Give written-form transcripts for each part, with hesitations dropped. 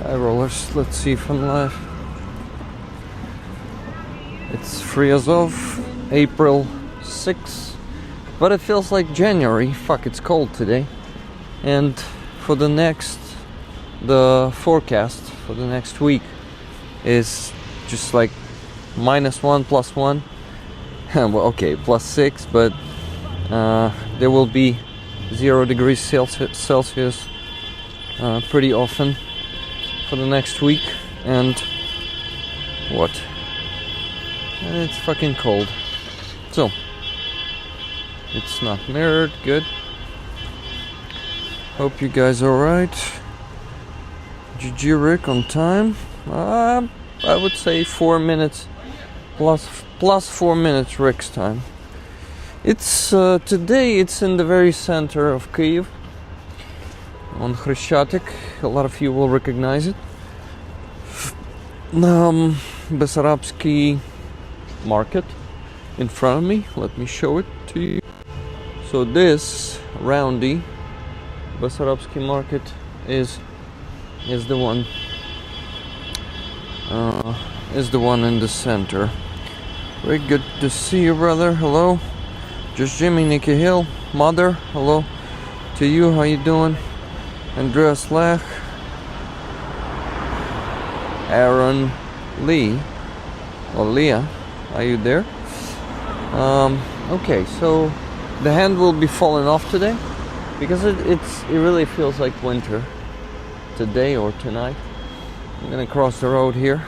Hi rollers, let's see if I'm live. It's free as of April 6th, but it feels like January. Fuck, it's cold today. And for the forecast for the next week is just like -1, +1. Well, okay, +6, but there will be 0 degrees Celsius pretty often for the next week. And what? It's fucking cold. So it's not mirrored. Good. Hope you guys are alright. GG Rick on time. I would say 4 minutes plus 4 minutes Rick's time. It's today it's in the very center of Kyiv on Khreshchatyk. A lot of you will recognize it. Bessarabsky market in front of me. Let me show it to you. So this roundy Bessarabsky market is the one in the center. Very good to see you, brother. Hello. Just Jimmy, Nikki Hill, Mother. Hello to you. How you doing? Andreas Lech, Aaron Lee, or Leah. Are you there? Okay, so the hand will be falling off today because it really feels like winter today or tonight. I'm gonna cross the road here,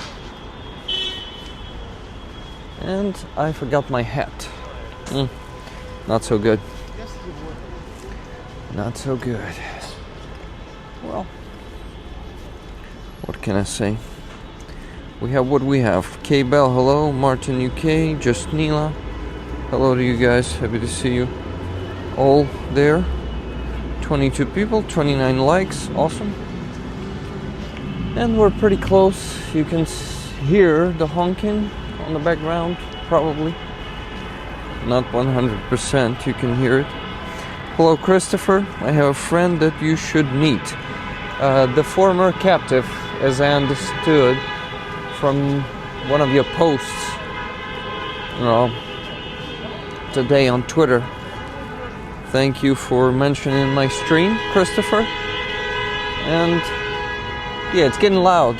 and I forgot my hat. Not so good. Not so good. Well, what can I say? We have what we have. K Bell, hello. Martin UK, just Nila. Hello to you guys. Happy to see you all there. 22 people, 29 likes. Awesome. And we're pretty close. You can hear the honking on the background, probably. Not 100%, you can hear it. Hello, Christopher. I have a friend that you should meet. The former captive, as I understood from one of your posts today on Twitter. Thank you for mentioning my stream, Christopher. And yeah, it's getting loud.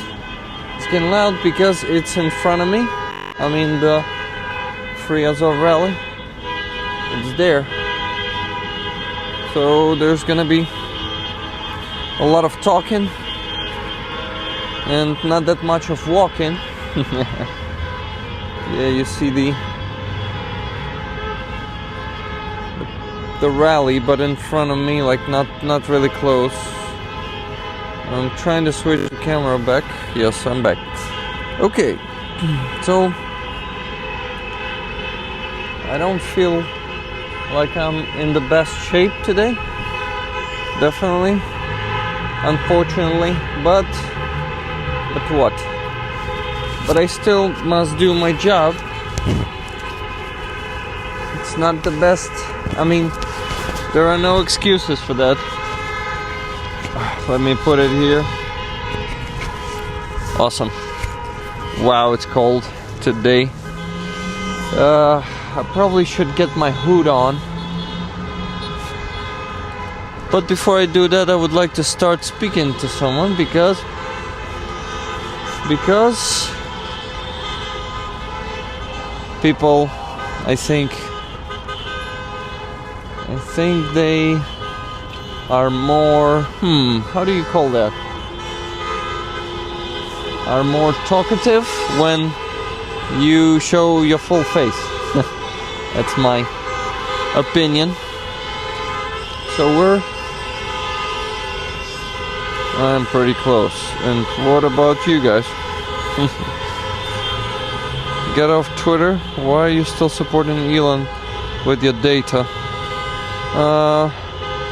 It's getting loud because it's in front of me. I mean, the Free Azov rally. It's there. So there's gonna be a lot of talking and not that much of walking. Yeah, you see the rally, but in front of me, like not really close. I'm trying to switch the camera back. Yes, I'm back. Okay, so I don't feel like I'm in the best shape today. Definitely. Unfortunately. But what? But I still must do my job. It's not the best. I mean, there are no excuses for that. Let me put it here. Awesome. Wow, it's cold today. I probably should get my hood on. But before I do that, I would like to start speaking to someone because people, I think they are more, how do you call that? Are more talkative when you show your full face. That's my opinion. So I'm pretty close. And what about you guys? Get off Twitter. Why are you still supporting Elon with your data?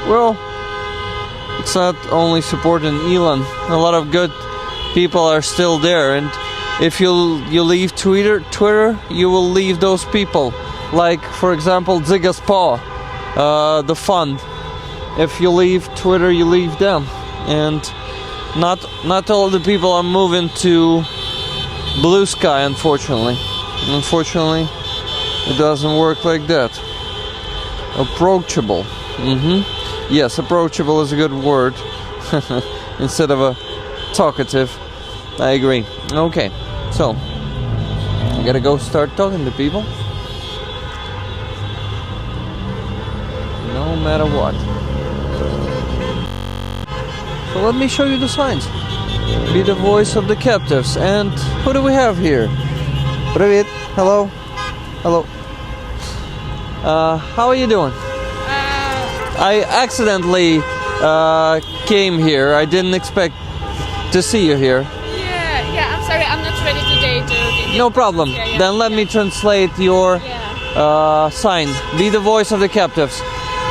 Well, it's not only supporting Elon. A lot of good people are still there, and if you leave Twitter, you will leave those people. Like, for example, Ziga's Paw, the fund. If you leave Twitter, you leave them. And Not all the people are moving to blue sky, unfortunately. Unfortunately, it doesn't work like that. Approachable. Yes, approachable is a good word. Instead of a talkative. I agree. Okay, so I gotta go start talking to people. No matter what. So let me show you the signs. Be the voice of the captives. And who do we have here? Привет. Hello. Hello. How are you doing? I accidentally came here. I didn't expect to see you here. Yeah, I'm sorry, I'm not ready today to... No problem. Then let me translate your sign. Be the voice of the captives.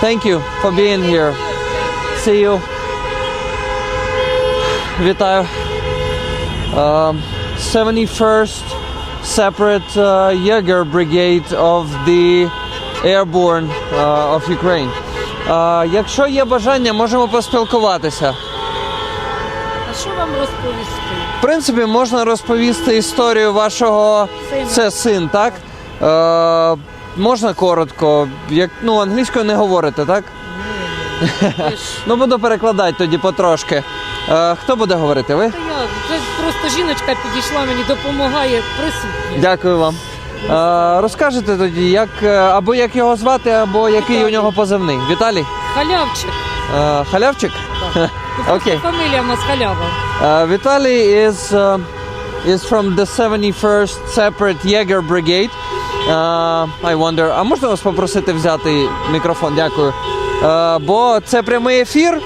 Thank you for being here. See you. Вітаю. 71st Separate Jaeger Brigade of the Airborne of Ukraine. Якщо є бажання, можемо поспілкуватися. А що вам розповісти? В принципі, можна розповісти історію вашого... Сина. Це син, так? Можна коротко? Англійською не говорите, так? Ні. Буду перекладати тоді потрошки. Хто буде говорити? Ви? Та я, це просто жіночка підійшла, мені допомагає, присутня. Дякую вам. Розкажете тоді, як його звати, або який Віталій. у нього позивний? Віталій? Халявчик. Халявчик? Так. Окей. Фамілія в нас Халява. Віталій is from the 71st Separate Jaeger Brigade. I wonder, а можна вас попросити взяти мікрофон? Дякую. Бо це прямий ефір,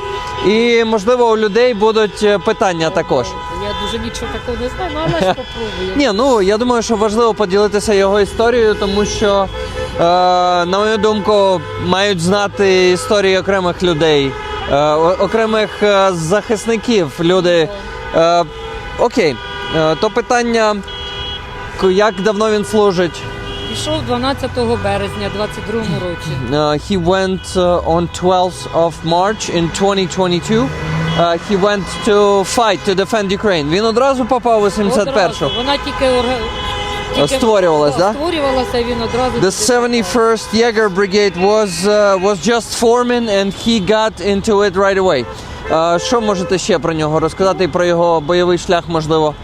і, можливо, у людей будуть питання також. Я дуже нічого такого не знаю, але ж попробую. Я думаю, що важливо поділитися його історією, тому що, на мою думку, мають знати історії окремих людей, окремих захисників, люди. Окей, то питання, як давно він служить? Пішов 12 березня 22-му році. He went on 12th of March in 2022. He went to fight, to defend Ukraine. Він одразу попав у 71-шу. Вона тільки створювалась, да? Створювалася, і він одразу... The 71st Jaeger Brigade was just forming and he got into it right away. Що можете ще про нього розказати і про його бойовий шлях, можливо?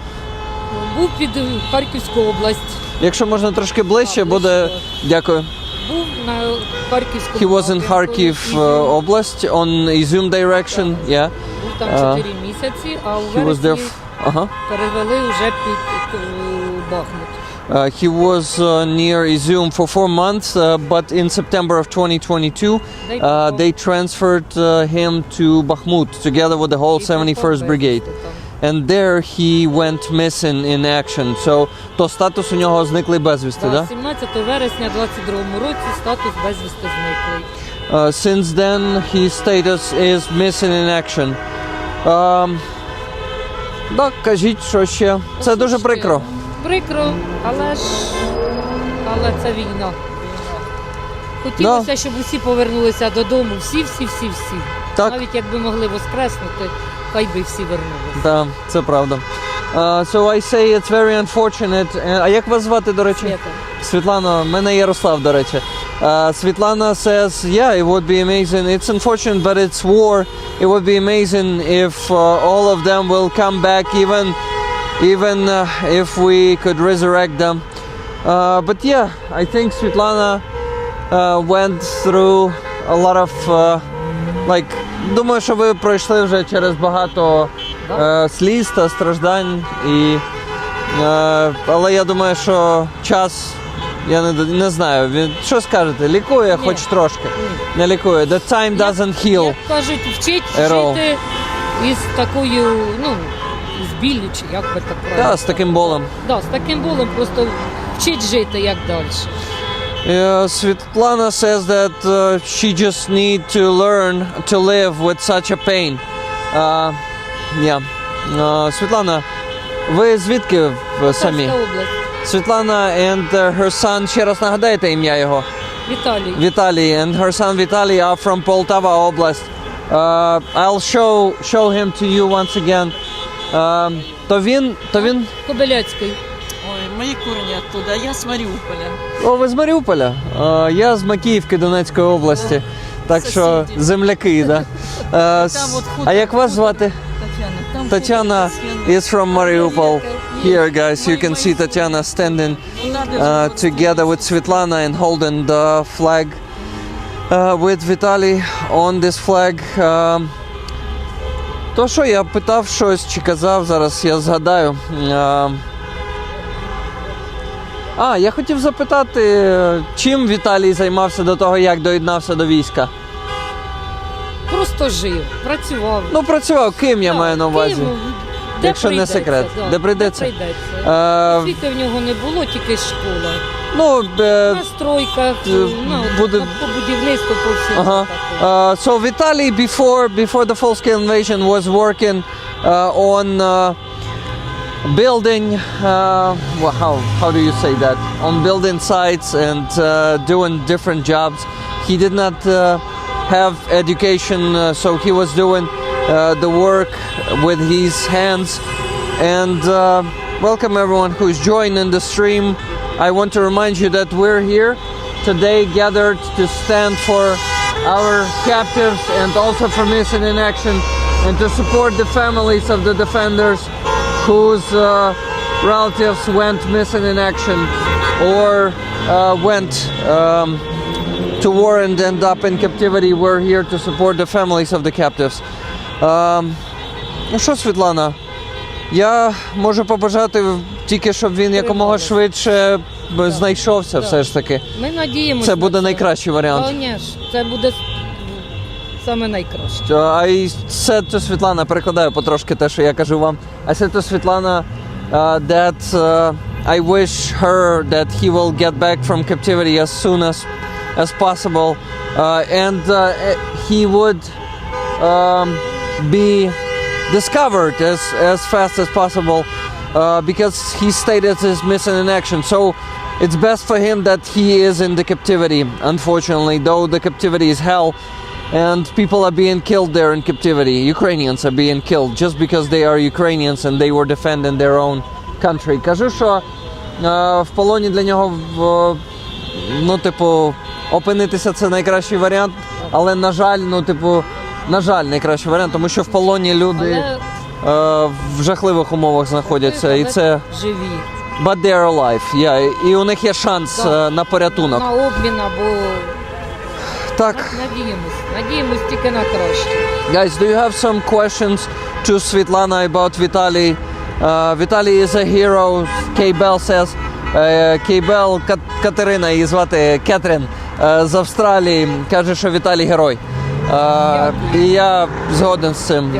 Був під Харківську область. Якщо можна трошки ближче, буде... Дякую. Був на Харківську He was in Kharkiv область, on Izum direction, yeah. Був там 4 місяці, а у He was there... вересні перевели вже під Бахмут. He was near Izum for 4 months, but in September of 2022, they transferred him to Bakhmut together with the whole 71st Brigade. And there he went missing in action. So, то статус у нього зниклий безвісти, да? 17 вересня 22-му році статус безвісти зниклий. Since then, his status is missing in action. Так, кажіть, що ще? Це дуже прикро. Прикро, але це війна. Хотілося, щоб усі повернулися додому, всі. Так. Навіть якби могли воскреснути, хай би всі вернулися. Так, це правда. So I say it's very unfortunate. А як вас звати, до речі? Свята. Світлана, мене Ярослав, до речі. Світлана says, yeah, it would be amazing. It's unfortunate, but it's war. It would be amazing if all of them will come back, even if we could resurrect them. But yeah, I think Svetlana went through a lot of, думаю, що ви пройшли вже через багато сліз та страждань, але я думаю, що час, я не знаю, що скажете, лікує хоч трошки? Не лікує. The time doesn't heal. Як кажуть, вчить жити із такою, з біллю, чи як би так правильно. Так, з таким болем. Так, з таким болем просто вчить жити, як далі. Svetlana says that she just need to learn to live with such a pain. Світлана, ви звідки самі? Полтавська область. Світлана and her son, ще раз нагадайте ім'я його? Віталій. Vitaly and her son Vitaly are from Poltava Oblast. I'll show him to you once again. То він... Кобиляцький. Ой, мої корені оттуда, я з Маріуполя. О, ви з Маріуполя? Я з Макіївки Донецької області. Так що Сусіди. земляки, да? А як вас звати? Тетяна. Tatiana is from Mariupol. Here, guys, you can see Tatiana standing together with Svetlana and holding the flag with Vitaly on this flag. То що, я питав щось чи казав, зараз я згадаю. Я хотів запитати, чим Віталій займався до того, як доєднався до війська? Просто жив, працював. Ну, працював, ким я маю на увазі? Якщо не секрет. Де прийдеться? Освіти в нього не було, тільки школа. Ну, На стройках, буде... по будівництву, по всьому. So Vitaly, before the full-scale invasion, was working on building, how do you say that? On building sites and doing different jobs. He did not have education, so he was doing the work with his hands. And welcome everyone who's joining the stream. I want to remind you that we're here today gathered to stand for our captives and also for missing in action and to support the families of the defenders whose relatives went missing in action or went to war and end up in captivity. We're here to support the families of the captives. Ну що, Світлана, я можу побажати тільки, щоб він якомога швидше знайшовся все ж таки. Ми надіємося. Це буде найкращий варіант. Звісно, це буде саме найкраще. I said to Світлана, перекладаю потрошки те, що я кажу вам. I said to Світлана that I wish her that he will get back from captivity as soon as possible and he would be discovered as fast as possible because he stated he's missing in action. So it's best for him that he is in the captivity, unfortunately, though the captivity is hell and people are being killed there in captivity. Ukrainians are being killed just because they are Ukrainians and they were defending their own country. Кажу, що в полоні для нього, ну, типу, опинитися це найкращий варіант, але, на жаль, на жаль, найкращий варіант, тому що в полоні люди в жахливих умовах знаходяться, і це... Живі. But they are alive, yeah. І у них є шанс на порятунок. На обмін або... Так. Надіємось тільки на краще. Guys, do you have some questions to Svetlana about Vitaly? Vitaly is a hero, K-Bell says. K-Bell, Катерина, її звати Кетрін, з Австралії, каже, що Віталій герой. І я згоден з цим.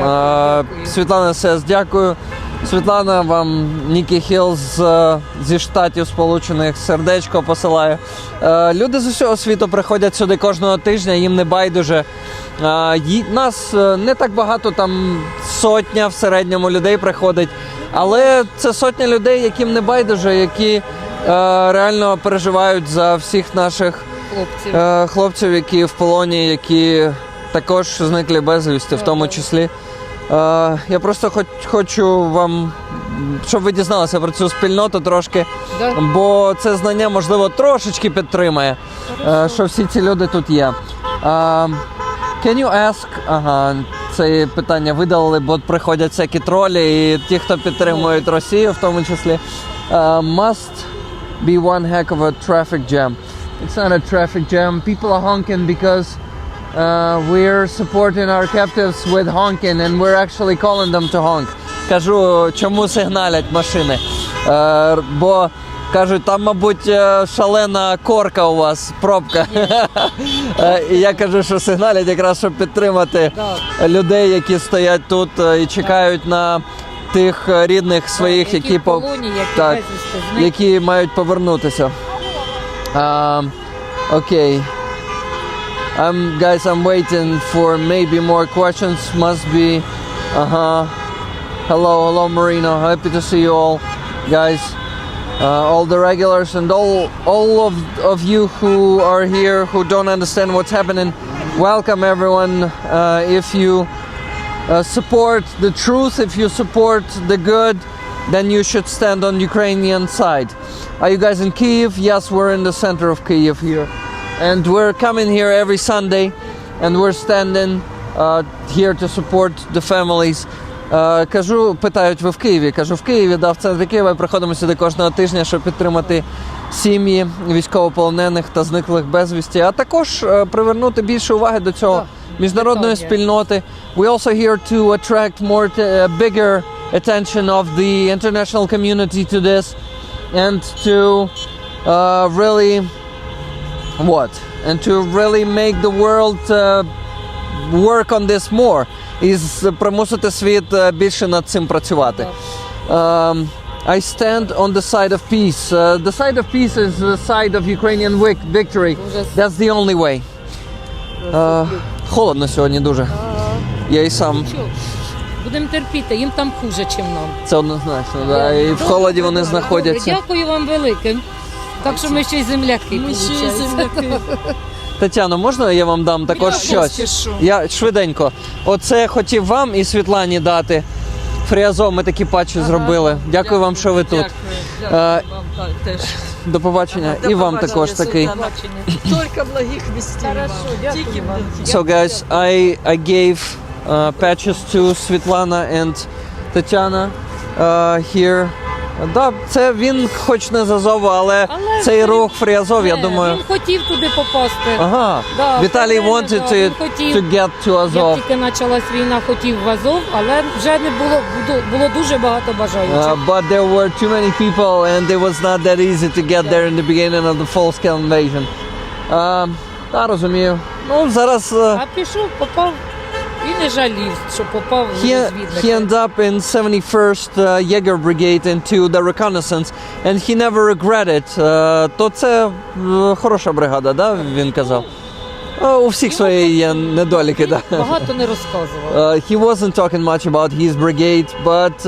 Світлана says, дякую. Світлана, вам Нікі Хіл зі Штатів Сполучених сердечко посилає. Люди з усього світу приходять сюди кожного тижня, їм не байдуже. Нас не так багато, там сотня в середньому людей приходить, але це сотня людей, яким не байдуже, які реально переживають за всіх наших хлопців, які в полоні, які також зникли безвісти, в тому числі. Я просто хочу вам, щоб ви дізналися про цю спільноту трошки, бо це знання, можливо, трошечки підтримає, що всі ці люди тут є. Can you ask... Ага, це питання видалили, бо приходять всякі тролі і ті, хто підтримують Росію, в тому числі. Must be one heck of a traffic jam. It's not a traffic jam. People are honking because we're supporting our captives with honking and we're actually calling them to honk. Кажу, чому сигналять машини? Бо кажуть, там, мабуть, шалена корка у вас, пробка. І я кажу, що сигналять якраз, щоб підтримати людей, які стоять тут і чекають на тих рідних своїх, які мають повернутися. Окей. Guys, I'm waiting for maybe more questions. Must be. Hello, Marino. Happy to see you all, guys. All the regulars and all of you who are here who don't understand what's happening. welcome everyone. If you support the truth, if you support the good, then you should stand on Ukrainian side. Are you guys in Kyiv? Yes, we're in the center of Kyiv here. And we're coming here every Sunday and we're standing here to support the families. Кажу, питають, ви в Києві? Кажу, в Києві, да, в центрі Києва. Приходимо сюди кожного тижня, щоб підтримати сім'ї військовополонених та зниклих безвісті, а також привернути більше уваги до цього міжнародної спільноти. We also here to attract more bigger attention of the international community to this and to really make the world work on this more. І примусити світ більше над цим працювати. I stand on the side of peace. The side of peace is the side of Ukrainian victory. That's the only way. Холодно сьогодні дуже. Я і сам. Будемо терпіти, їм там хуже, ніж нам. Це однозначно, да. І в холоді вони знаходяться. Дякую вам велике. Так що ми ще й земляки. Тетяно, можна я вам дам також щось? Я швиденько. Оце хотів вам і Світлані дати. Фріазов, ми такі патчі зробили. Дякую вам, що ви тут. Дякую вам теж. До побачення. І вам також такий. Тільки благих вістей вам. Тільки вам. So guys, I gave patches to Svetlana and Tatiana here. Да, це він хоч не з Азову, але цей рух Фріазов, я думаю. Він хотів туди попасти. Ага. Да, Віталій wanted to get to Azov. Як тільки почалась війна, хотів в Азов, але вже не було дуже багато бажаючих. But there were too many people and it was not that easy to get there in the beginning of the full-scale invasion. Та, розумію. Ну, зараз... А пішов, попав. І не жалів, що попав в розвідники. He ended up in 71st Jaeger Brigade into the reconnaissance and he never regretted. То це хороша бригада, да, він казав? У всіх свої є недоліки, да. Багато не розказував. He wasn't talking much about his brigade, but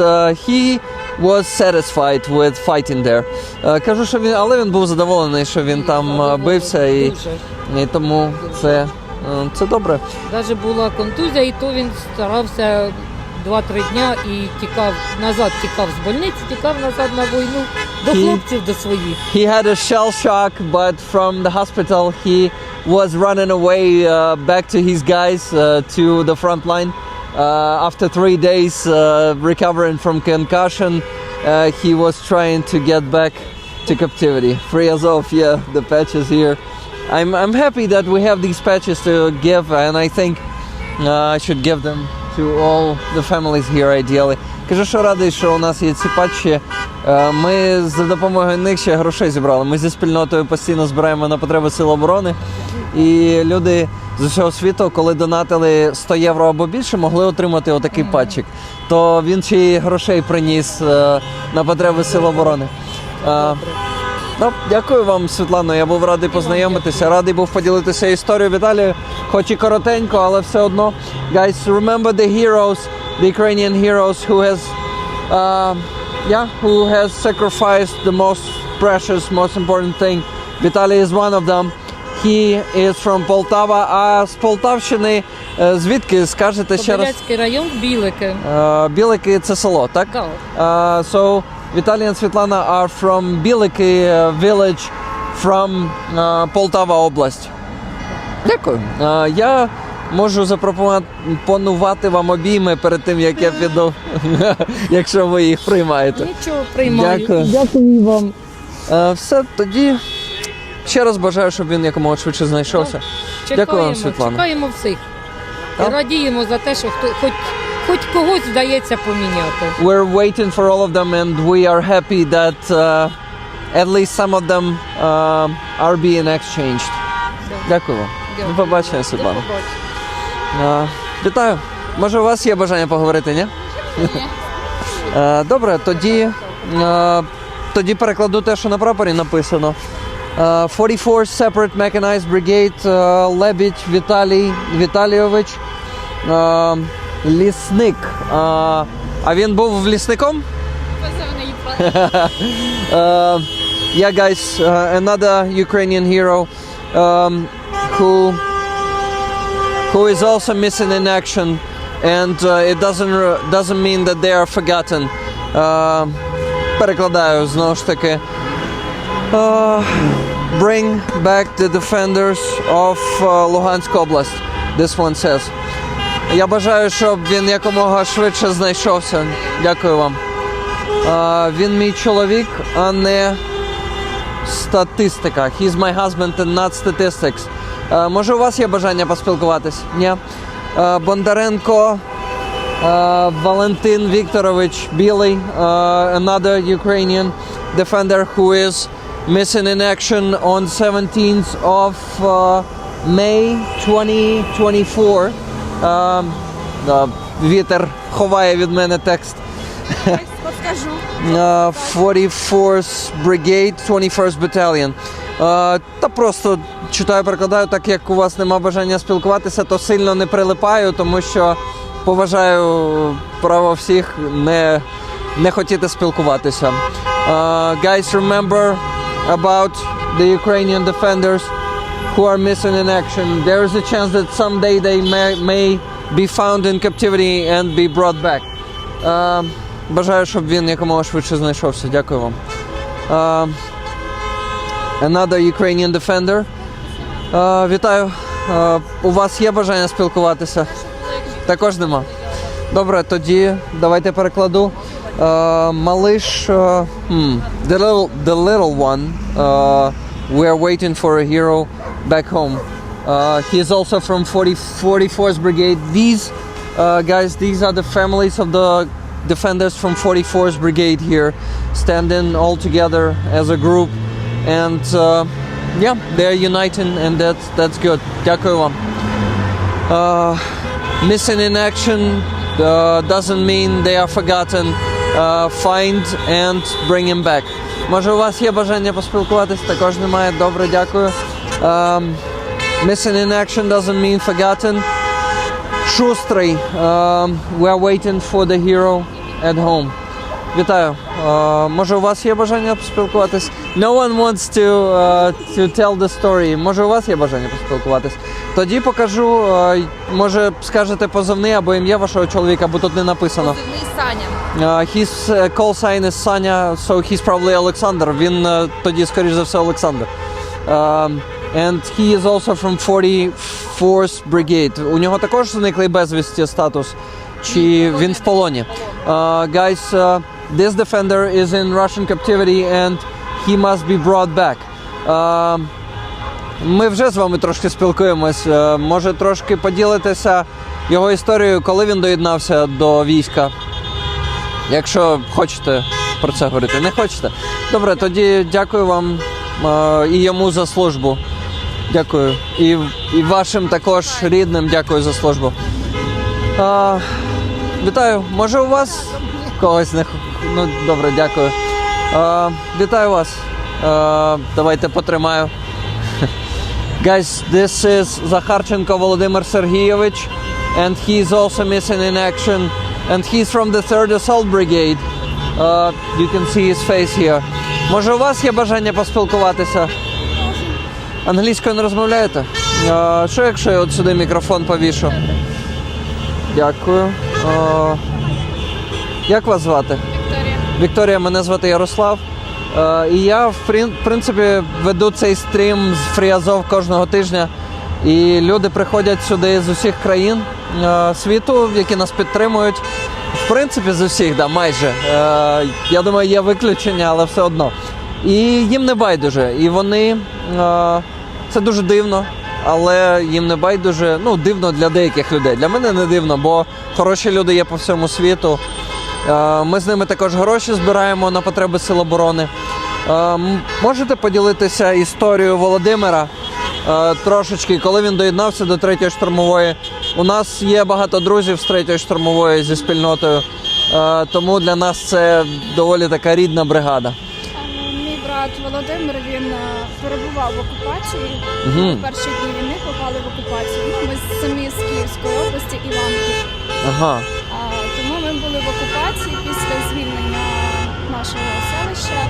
he was satisfied with fighting there. Кажу, що але він був задоволений, що він там бився і тому це добре. Навіть була контузія, і то він старався 2-3 дня і тікав з больниці, тікав назад на війну, до хлопців, до своїх. He had a shell shock, but from the hospital he was running away back to his guys, to the front line. After 3 days recovering from concussion, he was trying to get back to captivity. Free Azov, yeah, the patches here. I'm happy that we have these patches to give, and I think I should give them to all the families here ideally. Кажу, що радий, що у нас є ці патчі. Ми за допомогою них ще грошей зібрали. Ми зі спільнотою постійно збираємо на потреби Сил оборони. І люди з усього світу, коли донатили 100 євро або більше, могли отримати отакий патчик. То він ще й грошей приніс на потреби Сил оборони. Ну, дякую вам, Світлано, я був радий познайомитися, радий був поділитися історією Віталію, хоч і коротенько, але все одно. Guys, remember the heroes, the Ukrainian heroes who has sacrificed the most precious, most important thing. Віталій is one of them. He is from Poltava. А з Полтавщини звідки, скажете ще раз? Кобиляцький район, Білики. Білики – це село, так? Так. So, Vitaly and Svetlana are from Biliki village from Poltava область. Дякую. Я можу запропонувати вам обійми перед тим, як я піду, якщо ви їх приймаєте. Нічого, приймаю. Дякую. Дякую вам. Все, тоді ще раз бажаю, щоб він якомога швидше знайшовся. Дякую вам, Світлана. Чекаємо всіх. І радіємо за те, що хоч когось вдається поміняти. We're waiting for all of them and we are happy that at least some of them are being exchanged. Дякую вам. До побачення, Світлана. Вітаю. Може, у вас є бажання поговорити, ні? Ні. Добре, тоді перекладу те, що на прапорі написано. 44th Separate Mechanized Brigade, Лебідь Віталій Віталійович, лісник. А він був лісником? Yeah, guys, another Ukrainian hero who who is also missing in action, and it doesn't mean that they are forgotten. Перекладаю знову ж таки. Bring back the defenders of Luhansk Oblast. This one says. Я бажаю, щоб він якомога швидше знайшовся. Дякую вам. Він мій чоловік, а не статистика. He's my husband and not statistics. Може, у вас є бажання поспілкуватись? Ні? Бондаренко Валентин Вікторович Білий, another Ukrainian defender who is missing in action on 17th of May 2024. Вітер ховає від мене текст. 44th Brigade, 21st Battalion. Та просто читаю, перекладаю, так як у вас нема бажання спілкуватися, то сильно не прилипаю, тому що поважаю право всіх не хотіти спілкуватися. Guys, remember about the Ukrainian defenders who are missing in action. There is a chance that someday they may be found in captivity and be brought back. Бажаю, щоб він якомога швидше знайшовся. Дякую вам. Another Ukrainian defender. Вітаю. У вас є бажання спілкуватися? Також нема. Добре, тоді давайте перекладу. Малиш, the little one, we are waiting for a hero back home. He is also from 44th Brigade. These guys, these are the families of the defenders from 44th Brigade here, standing all together as a group, and yeah, they're uniting, and that's good. Дякую вам. Missing in action doesn't mean they are forgotten. Find and bring him back. Може, у вас є бажання поспілкуватись? Також немає. Добре, дякую. Missing in action doesn't mean forgotten. Шустрий. We are waiting for the hero at home. Вітаю. Може, у вас є бажання поспілкуватись? No one wants to tell the story. Може, у вас є бажання поспілкуватись? Тоді покажу, може, скажете позивний або ім'я вашого чоловіка, бо тут не написано. Позивний Саня. His call sign is Саня, so he's probably Alexander. Він тоді, скоріш за все, Олександр. And he is also from 44th Brigade. У нього також зниклий безвісті статус? Чи він в полоні? Guys, this defender is in Russian captivity and he must be brought back. Ми вже з вами трошки спілкуємось. Може, трошки поділитися його історією, коли він доєднався до війська? Якщо хочете про це говорити. Не хочете? Добре, тоді дякую вам і йому за службу. Дякую. І вашим також рідним дякую за службу. Вітаю. Може, у вас когось не... Ну, добре, дякую. Вітаю вас. Давайте потримаю. Guys, this is Zakharchenko Volodymyr Sergeyevich, and he is also missing in action, and he's from the 3rd Assault Brigade. You can see his face here. Може, у вас є бажання поспілкуватися? Англійською не розмовляєте? Що, якщо я от сюди мікрофон повішу? Дякую. Як вас звати? Вікторія. Вікторія, мене звати Ярослав. І я, в принципі, веду цей стрім з Free Azov кожного тижня. І люди приходять сюди з усіх країн світу, які нас підтримують. В принципі, з усіх, да, майже. Я думаю, є виключення, але все одно. І їм не байдуже. І вони... Це дуже дивно, але їм не байдуже. Ну, дивно для деяких людей. Для мене не дивно, бо хороші люди є по всьому світу. Ми з ними також гроші збираємо на потреби Сил оборони. Можете поділитися історією Володимира трошечки, коли він доєднався до 3-ї штурмової? У нас є багато друзів з 3-ї штурмової зі спільнотою, тому для нас це доволі така рідна бригада. Мій брат Володимир, він перебував в окупації. В перші дні війни попали в окупацію. Ми самі з Київської області, Іванки. Ага. Тому ми були в окупації після звільнення нашого селища.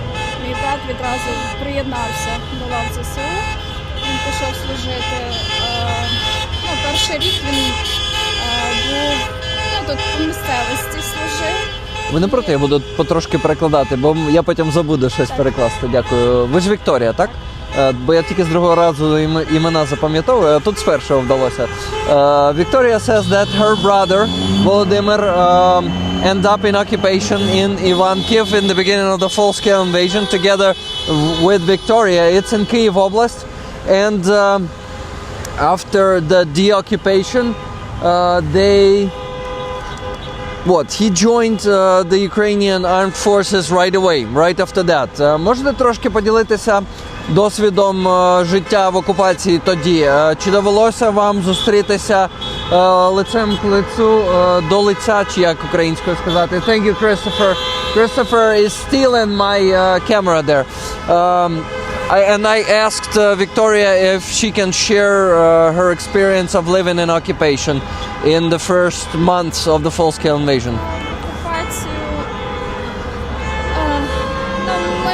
Мій брат відразу приєднався до лав ЗСУ. Він пішов служити перший рік він був тут по місцевості служив. Ви не проти, я буду потрошки перекладати, бо я потім забуду щось перекласти. Дякую. Ви ж Вікторія, так? Бо я тільки з другого разу імена запам'ятовую, а тут з першого вдалося. Victoria says that her brother, Volodymyr, ended up in occupation in Ivankiv in the beginning of the full-scale invasion together with Victoria. It's in Kyiv Oblast. And after the deoccupation, he joined the Ukrainian armed forces right away, right after that. Можете трошки поділитися досвідом життя в окупації тоді? Чи довелося вам зустрітися лицем к лицю, до лиця, чи як українською сказати? Thank you, Christopher. Christopher is stealing my camera there. I asked Victoria if she can share her experience of living in occupation in the first months of the full-scale invasion. Окупацію, ми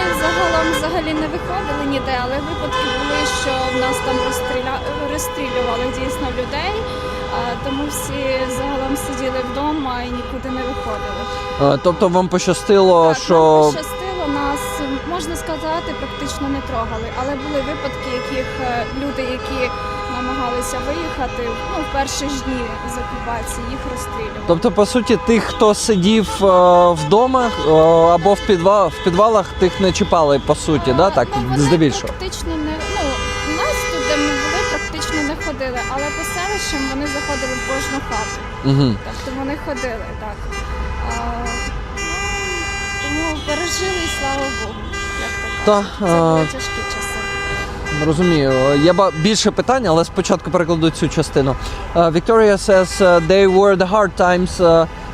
взагалі не виходили ніде, але випадки були, що в нас там розстрілювали дійсно людей, тому всі загалом сиділи вдома і нікуди не виходили. Тобто вам пощастило, так, що... нам пощастило, нас, можна сказати, практично не трогали, але були випадки, яких люди, які намагалися виїхати, в перші ж дні з окупації їх розстрілювали. Тобто, по суті, тих, хто сидів вдома або в підвалах, тих не чіпали, по суті, да? Так, здебільшого? Практично не, у нас тут, де ми були, практично не ходили, але по селищам вони заходили в кожну хату. Угу. Тобто вони ходили, так. Тому пережили, і слава Богу, як то кажуть. Це були тяжкі часи. Розумію. Є більше питань, але спочатку перекладу цю частину. Victoria says they were the hard times.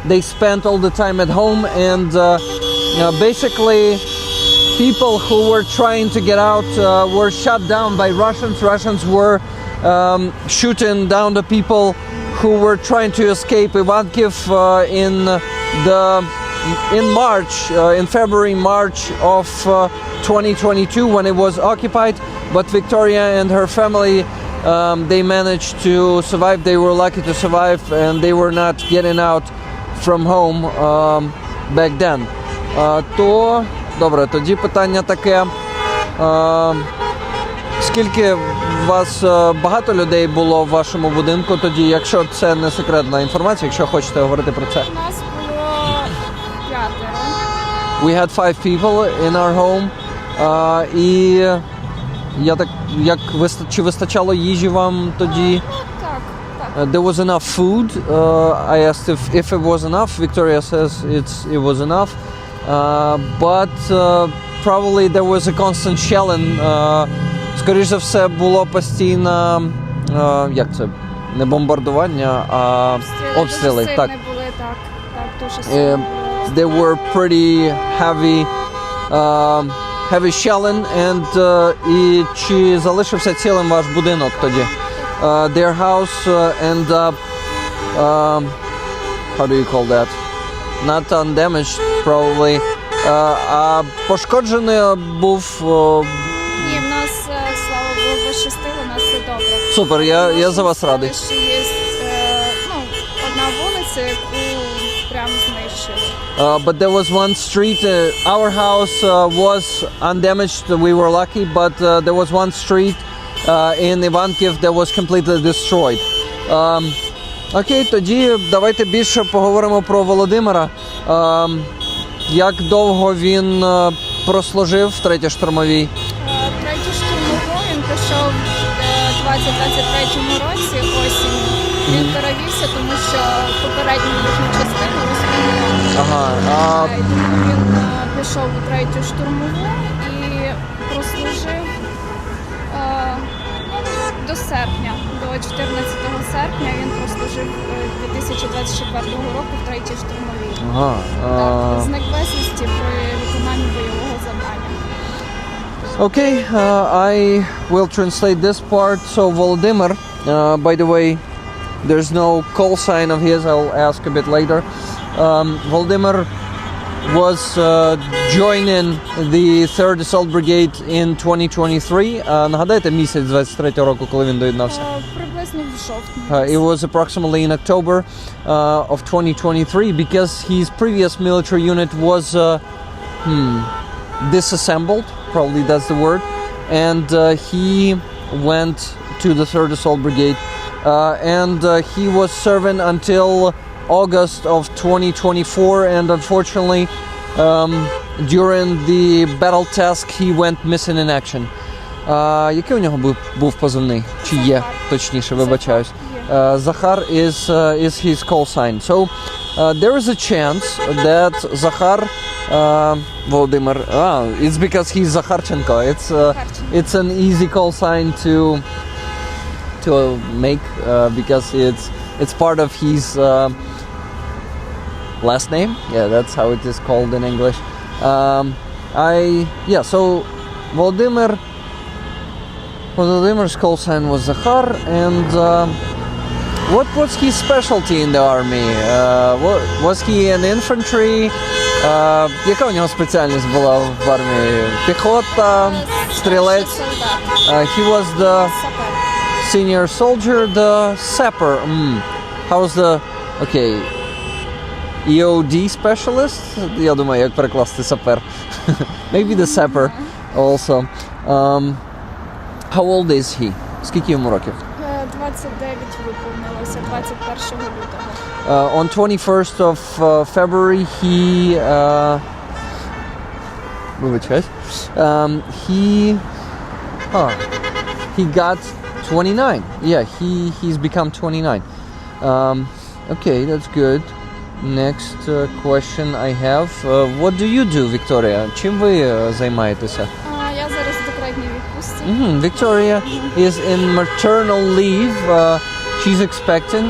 They spent all the time at home and basically people who were trying to get out were shut down by Russians. Russians were shooting down the people who were trying to escape Ivankiv in February, March of 2022 when it was occupied. But Victoria and her family, they managed to survive. They were lucky to survive, and they were not getting out from home back then. Добре, тоді питання таке. Скільки вас багато людей було в вашому будинку тоді, якщо це не секретна інформація, якщо хочете говорити про це? У нас було 5. We had 5 people in our home. І чи вистачало їжі вам тоді? Так. There was enough food. I asked if it was enough. Victoria says it was enough. But probably there was a constant shelling. Скоріше за все було постійно, як це, не бомбардування, а обстріли. Так. Не були, так, дуже сильно. There were pretty heavy shelling, and і чи залишився цілим ваш будинок тоді? Their house ended up, how do you call that? Not undamaged, probably. А пошкоджений був... Ні, в нас, слава Богу, пощастило, у нас все добре. Супер, я за вас радий. Ще є одна вулиця, яку прямо знищили. But there was one street, our house was undamaged, we were lucky, but there was one street in Ivankiv that was completely destroyed. Окей, тоді давайте більше поговоримо про Володимира. Як довго він прослужив в 3-й штурмовій? 3-й штурмовій він пішов у 2023 році осінню. Він перевівся, тому що попередню їхню частину розмінували. Він пішов у 3-ю штурмову і прослужив до серпня, до 14 серпня він прослужив 2024 року в 3-й штурмовій. Зник безвісті при виконанні бойового завдання. Okay, I will translate this part. So Volodymyr, by the way, there's no call sign of his, I'll ask a bit later. Volodymyr was joining the 3rd Assault Brigade in 2023. Нагадайте місяць 23-го року, коли він доєднався? Приблизно приблизно в жовтні. It was approximately in October of 2023 because his previous military unit was disassembled, probably that's the word, and he went to the 3rd Assault Brigade and he was serving until August of 2024, and unfortunately during the battle task he went missing in action. Який у нього був позивний? Чи є, точніше, вибачаюсь. Захар is his call sign. So there is a chance that Захар Володимир, it's because he's Zakharchenko. It's an easy call sign to make because it's part of his last name. Yeah, that's how it is called in English. So Volodimir's call sign was Zakhar, and what was his specialty in the army? Was he an infantry? Яка у нього спеціальність була в армії? Піхота, стрілець? He was the senior soldier, the sapper. How's the... Okay. EOD specialist? Я думаю, як перекласти сапер. Maybe the sapper also. How old is he? Скільки йому років? 29 виповнилося 21 лютого. On 21st of February he he got 29. Yeah, he's become 29. Okay, that's good. Next question I have. What do you do, Victoria? Чим ви займаєтеся? Я зараз в декретній відпустці. Victoria is in maternal leave. She's expecting.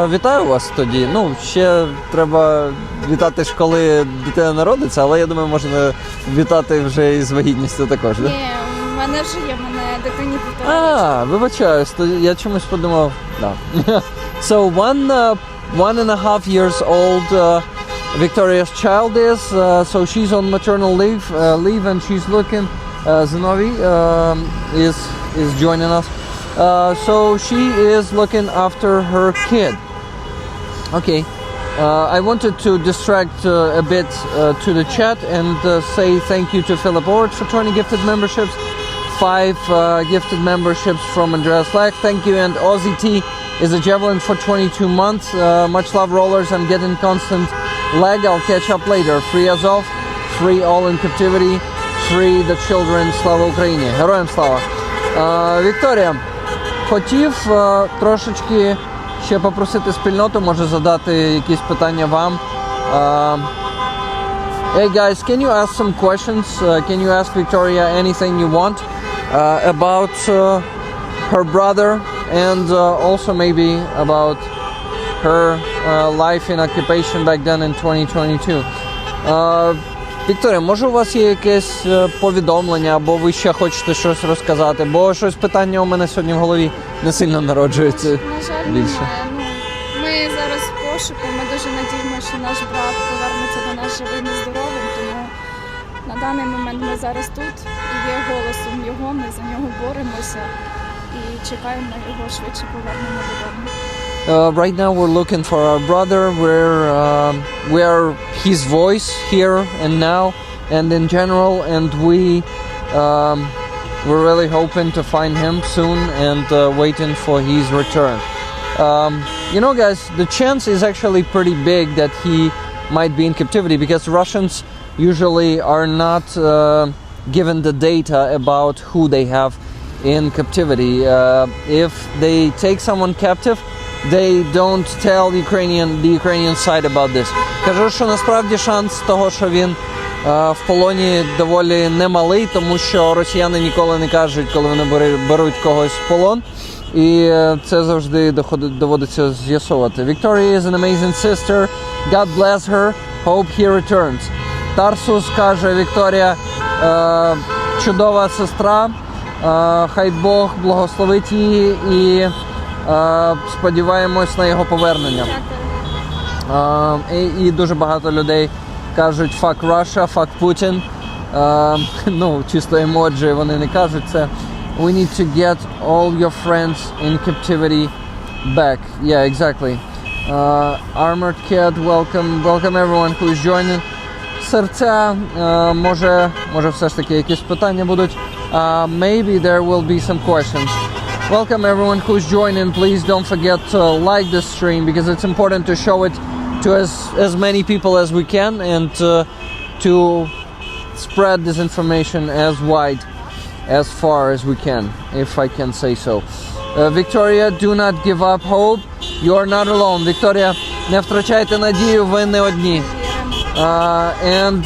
Вітаю вас тоді. Ну, ще треба вітати ж, коли дитина народиться, але я думаю, можна вітати вже із вагітністю також, так? Ні, в мене вже є, в мене дитині 1,5 роки. Вибачаюсь, то я чомусь подумав, да. So one and a half years old Victoria's child is, so she's on maternal leave and she's looking, Zinovi is joining us. So she is looking after her kid. Okay, I wanted to distract a bit to the chat and say thank you to Philip Ort for 20 gifted memberships, 5 gifted memberships from Andreas Lack, thank you, and Aussie T is a javelin for 22 months. Much love, rollers. I'm getting constant lag. I'll catch up later. Free Azov, free all in captivity, free the children. Слава Україні! Героям слава! Вікторія, хотів трошечки ще попросити спільноту, може задати якісь питання вам. Hey guys, can you ask some questions? Can you ask Victoria anything you want about her brother? And also maybe about her life in occupation back then in 2022. Вікторія, може у вас є якесь повідомлення, або ви ще хочете щось розказати? Бо щось питання у мене сьогодні в голові не сильно народжується. На жаль, більше. Немає. Ми зараз в пошуку, ми дуже надіємося, що наш брат повернеться до нас живим і здоровим, тому на даний момент ми зараз тут і є голосом його, ми за нього боремося. І чекаємо на його швидше повернення додому. Right now we're looking for our brother. We are his voice here and now and in general, and we're really hoping to find him soon and waiting for his return. You know, guys, the chance is actually pretty big that he might be in captivity because Russians usually are not given the data about who they have in captivity. If they take someone captive, they don't tell the Ukrainian side about this. Кажу, що насправді шанс того, що він в полоні, доволі немалий, тому що росіяни ніколи не кажуть, коли вони беруть когось в полон. І це завжди доводиться з'ясовувати. Victoria is an amazing sister. God bless her. Hope he returns. Тарсус каже, Вікторія, чудова сестра. Хай Бог благословить її і сподіваємось на його повернення. І дуже багато людей кажуть fuck Russia, fuck Putin. Ну, чисто емоджі вони не кажуть це. we need to get all your friends in captivity back. Yeah, exactly. Armored Cat, welcome everyone who is joining. Серця, може все ж таки якісь питання будуть. Maybe there will be some questions. Welcome everyone who's joining. Please don't forget to like the stream because it's important to show it to as many people as we can and to spread this information as wide as far as we can, if I can say so. Victoria, do not give up hope. You are not alone. Victoria, не втрачайте надію, ви не одні. And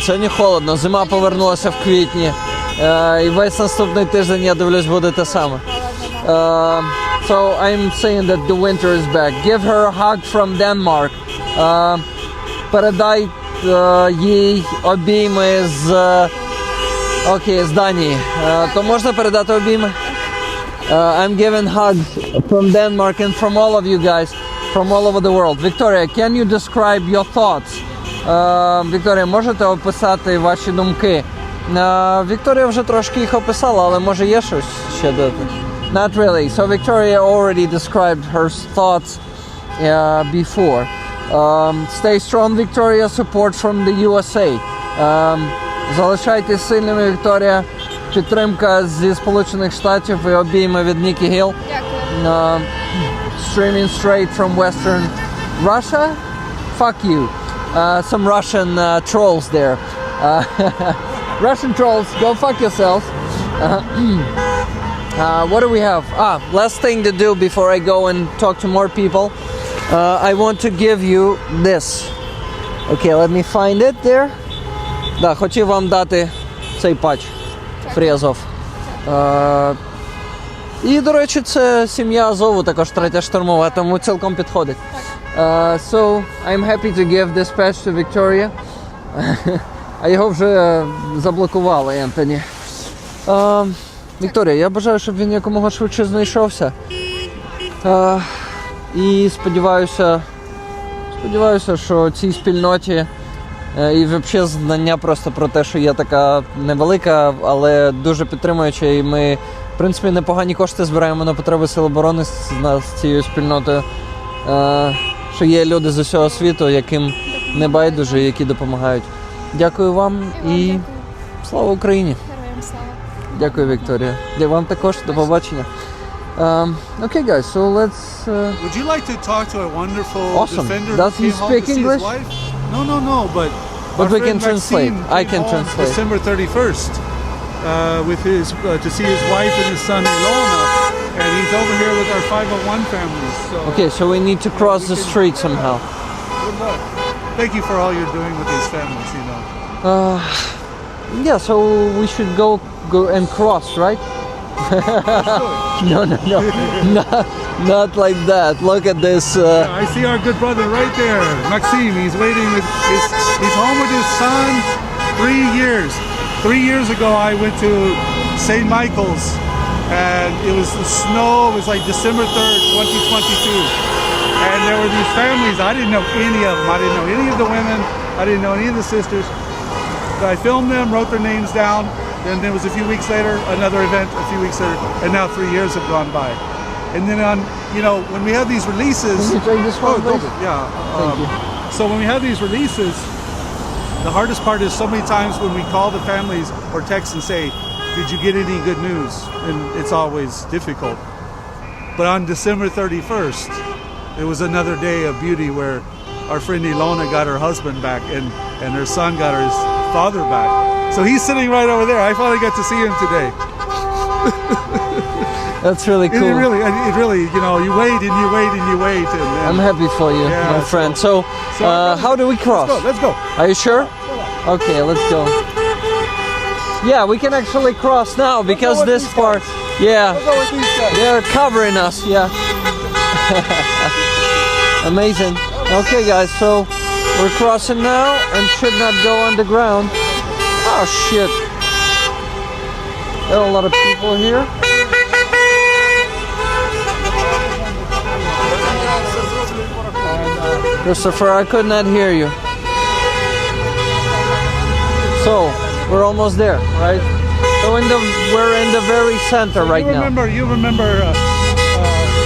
сьогодні холодно, зима повернулася в квітні. І весь наступний тиждень, я дивлюсь, буде те саме. So I'm saying that the winter is back. Give her a hug from Denmark. Передай їй обійми з Данії. То можна передати обійми? I'm giving hugs from Denmark and from all of you guys from all over the world. Victoria, can you describe your thoughts? Victoria, можете описати ваші думки? Victoria вже трошки їх описала, але може є щось ще додати? Not really. So Victoria already described her thoughts before. Stay strong, Victoria. Support from the USA. Залишайтесь сильними, Вікторія. Підтримка зі Сполучених Штатів і обійми від Нікі Гіл. Дякую. Streaming straight from Western Russia. Fuck you. Some Russian trolls there. Russian trolls, go fuck yourselves. What do we have? Last thing to do before I go and talk to more people. I want to give you this. Okay, let me find it there. Да, хотів вам дати цей патч. Free Azov. І, до речі, це сім'я Азову, також третя штурмова, тому цілком підходить. So, I'm happy to give this patch to Victoria. А його вже заблокували, Ентоні. Вікторія, я бажаю, щоб він якомога швидше знайшовся. І сподіваюся, що цій спільноті і взагалі знання просто про те, що є така невелика, але дуже підтримуюча, і ми, в принципі, непогані кошти збираємо на потреби Сил оборони з цією спільнотою. Що є люди з усього світу, яким не байдуже, які допомагають. Дякую вам і слава Україні! Героям слава! Дякую, Вікторія. Для вам також. До побачення. Okay, guys, so let's... Would you like to talk to a wonderful Awesome. defender Does who he came home speak to see English? his wife? No, but But our we friend can translate. Maxime I came can home translate. December 31st with his to see his wife and his son Ilona, and he's over here with our 501 families. So Okay, so we need to cross the street somehow. good luck. Thank you for all you're doing with these families. You know. Yeah, so we should go and cross, right? No, not like that. Look at this. I see our good brother right there, Maxime. He's waiting with he's home with his son. 3 years. 3 years ago, I went to St. Michael's, and it was the snow. It was like December 3rd, 2022, and there were these families. I didn't know any of them. I didn't know any of the women. I didn't know any of the sisters. So I filmed them, wrote their names down. Then there was a few weeks later, another event. A few weeks later, and now 3 years have gone by. And then when we have these releases, Can you take this one, please? yeah. Thank you. So when we have these releases, the hardest part is so many times when we call the families or text and say, "Did you get any good news?" And it's always difficult. But on December 31st, it was another day of beauty where our friend Ilona got her husband back and her son got his father back. So he's sitting right over there. I finally got to see him today. That's really cool. It really, you wait and you wait and you wait. And I'm happy for you, Yeah, my friend. So, how do we cross? Let's go. Are you sure? Okay, let's go. Yeah, we can actually cross now because with this these part, yeah, Let's go with these guys. they're covering us. Yeah. Amazing. Okay, guys, so we're crossing now and should not go underground. Oh shit! There are a lot of people here. Christopher, I could not hear you. So, we're almost there, right? So we're in the very center right now. You remember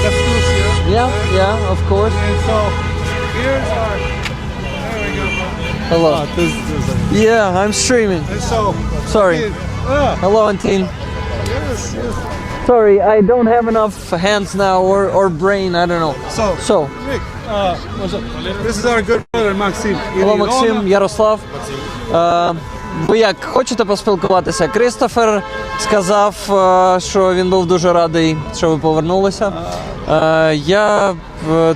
Leftus, Yeah, of course. And so here's our. There we go. Hello. This Yeah, I'm streaming. and so. Sorry. Hello, Antine. Yes. Sorry, I don't have enough hands now or brain. I don't know. So. Rick, this is our good brother Maxim. Hello, Максим, Ярослав. Ви як хочете поспілкуватися? Крістофер сказав, що він був дуже радий, що ви повернулися. Я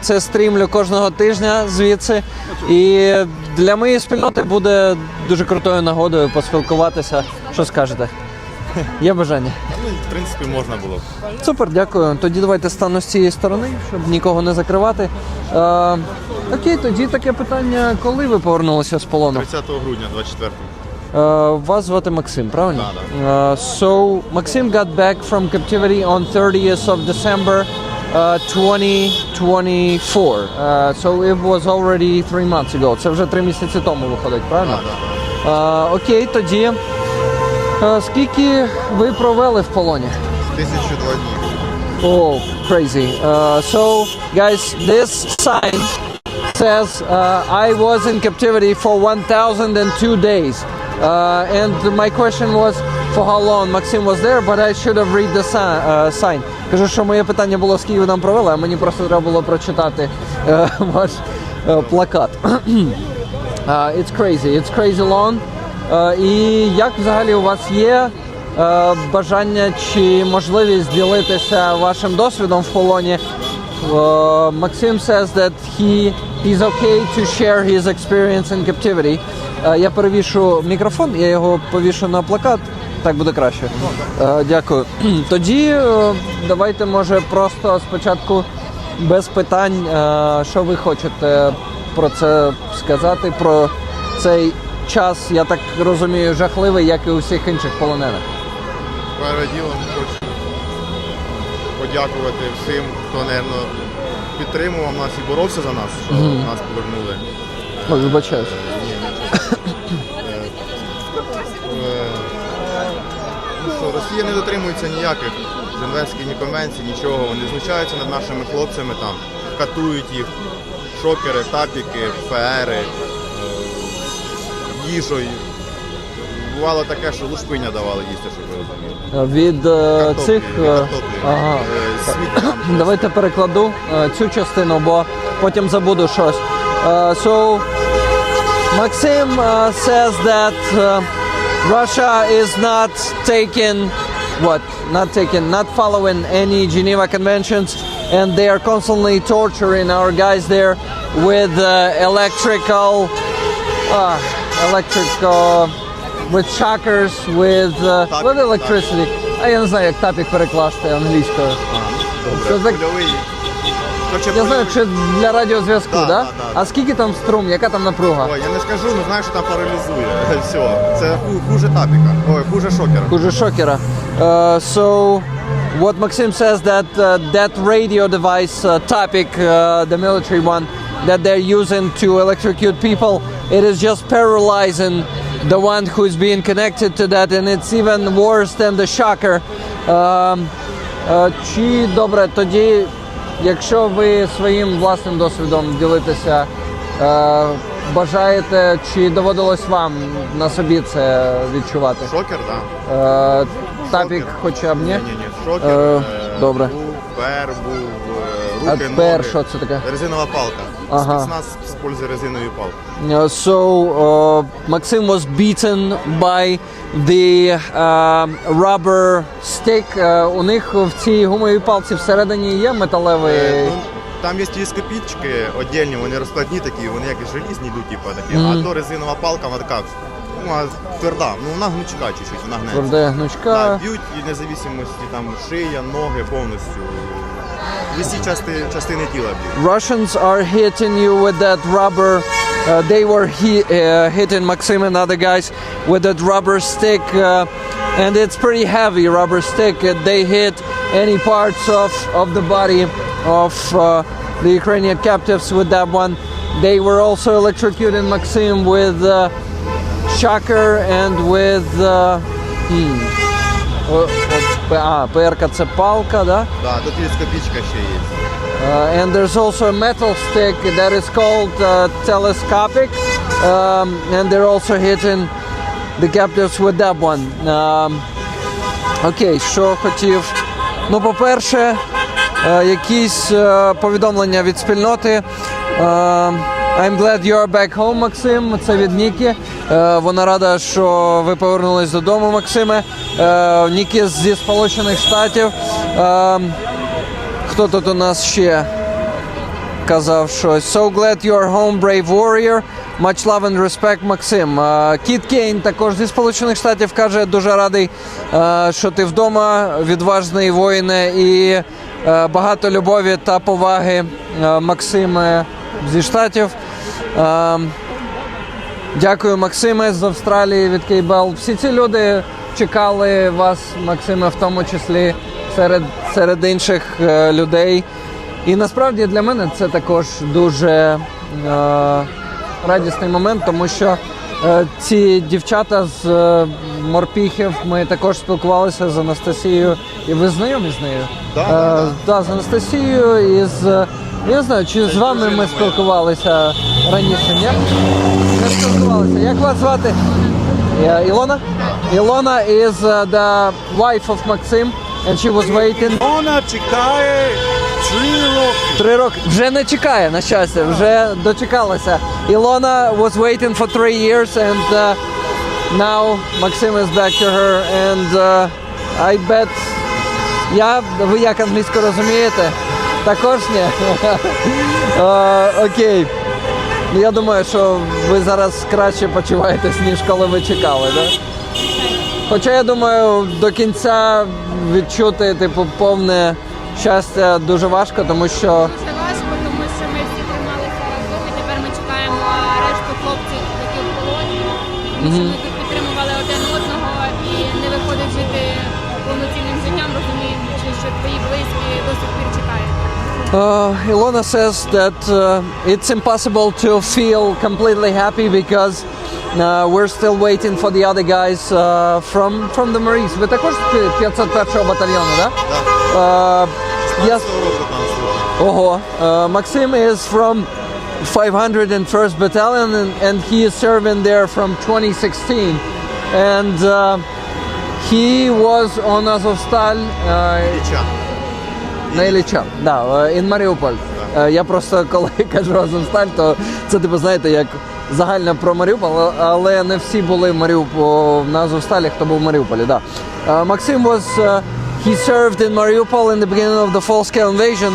це стрімлю кожного тижня звідси. І для моєї спільноти буде дуже крутою нагодою поспілкуватися. Що скажете? Є бажання? В принципі, можна було. Супер, дякую. Тоді давайте стану з цієї сторони, щоб нікого не закривати. Окей, тоді таке питання. Коли ви повернулися з полону? 30 грудня 24-го. Вас звати Максим, правильно? Да. So, Maxim got back from captivity on 30th of December 2024. So it was already 3 months ago. Це вже 3 місяці тому виходить, правильно? Окей, тоді. Скільки ви провели в полоні? 1002 дні. Oh, crazy. So, guys, this sign says I was in captivity for 1,002 days. And my question was for how long Maxim was there, but I should have read the sign. Кажу, що моє питання було, скільки ви там провели, а мені просто треба було прочитати ваш плакат. It's crazy long. І як взагалі у вас є бажання чи можливість ділитися вашим досвідом в полоні? Maxim says that he's okay to share his experience in captivity. Я перевішу мікрофон, я його повішу на плакат, так буде краще. Дякую. Тоді давайте, може, просто спочатку без питань, що ви хочете про це сказати, про цей час, я так розумію, жахливий, як і у всіх інших полонених. Перше діло хочу подякувати всім, хто, мабуть, підтримував нас і боровся за нас, що нас повернули. Ой, вибачаюсь. Що Росія не дотримується ніяких Женевських ні конвенцій, нічого. Вони знущаються над нашими хлопцями там, катують їх, шокери, тапіки, ФРи, їжею. Бувало таке, що лушпиня давали їсти, щоб ви розуміли. Від цих... Ага. Давайте перекладу цю частину, бо потім забуду щось. So, Maxim says that Russia is not following any Geneva Conventions, and they are constantly torturing our guys there with with shockers, with electricity. А я не знаю, як тапік перекласти англійською. Добре, польовий. Я знаю, що для радіозв'язку, да? Да. А скільки там струм, яка там напруга? Ой, я не скажу, але знаю, що там паралізує. Все, це хуже тапіка, хуже шокера. Хуже шокера. So, what Maxim says that that radio device, Tapik, the military one, that they're using to electrocute people, it is just paralyzing the one who is being connected to that, and it's even worse than the shocker. Чи добре, тоді, якщо ви своїм власним досвідом ділитеся, бажаєте, чи доводилось вам на собі це відчувати? Шокер, так. Тапік хоча б ні? Ні, шокер. Добре. ПР був, руки, ноги. Що це таке? Резинова палка. Ага. Спецназ використовує резинові палки. So, Maxim was beaten by the rubber stick. У них в цій гумовій палці всередині є металевий... Там є телескопічки віддільні, вони розкладні такі, вони як желізні йдуть, типу, такі. А то резинова палка, вона така, тверда, вона гнучка чуть-чуть, вона гнеться. Тверда, гнучка. Б'ють і незалежності, там шия, ноги повністю. Всі частини тіла б'ють. Russians are hitting you with that rubber. They were hitting Maxim and other guys with that rubber stick, and it's pretty heavy rubber stick. They hit any parts of the body of the Ukrainian captives with that one. They were also electrocuting Maxim with shocker and with ПР-ка це палка, да? Да, тут телескопічка ще є. And there's also a metal stick that is called telescopic. And they're also hitting the captives with that one. Окей, що хотів? Ну, по-перше, якісь повідомлення від спільноти. I'm glad you're back home, Максим. Це від Нікі. Вона рада, що ви повернулись додому, Максиме. Нікі зі Сполучених Штатів. Хто тут у нас ще казав щось? So glad you're home, brave warrior. Much love and respect, Максим. Кіт Кейн також зі Сполучених Штатів каже, дуже радий, що ти вдома, відважний воїне, і багато любові та поваги, Максиме зі Штатів. Дякую, Максиме, з Австралії від Кейбел. Всі ці люди чекали вас, Максиме, в тому числі серед інших людей. І насправді для мене це також дуже радісний момент, тому що ці дівчата з Морпіхів, ми також спілкувалися з Анастасією. І ви знайомі з нею? Так, з Анастасією і з... Я не знаю, чи з вами ми спілкувалися раніше, ні? Ми спілкувалися. Як вас звати? Ілона? Ілона is the wife of Maxim, and she was waiting. Вона чекає 3 роки. 3 роки. Вже не чекає, на щастя, вже дочекалася. Ілона was waiting for 3 years, and now Maxim is back to her, and I bet... Ви як англійську розумієте? Також ні? Окей. Я думаю, що ви зараз краще почуваєтесь, ніж коли ви чекали, так? Хоча, я думаю, до кінця відчути, типу, повне щастя дуже важко, тому що... Дуже важко, тому що ми всі трималися разом, і тепер ми чекаємо решту хлопців, які в полоні. Тому що ми тут підтримували один одного і не виходить жити повноцінним життям, розуміючи, що твої близькі до сих пір чекають. Ilona says that it's impossible to feel completely happy because we're still waiting for the other guys from the Marines. Ви також з 501-го батальйону, да? Так. Yes. Ого. Maxim is from 501st Battalion and he is serving there from 2016. And he was on Azovstal. На Ілліча, да, in Маріуполь. Я просто, коли кажу Азовсталь, то це, типу, знаєте, як загально про Маріуполь, але не всі були на Азовсталі, хто був в Маріуполі, да. Maxim was, he served in Mariupol in the beginning of the full-scale invasion,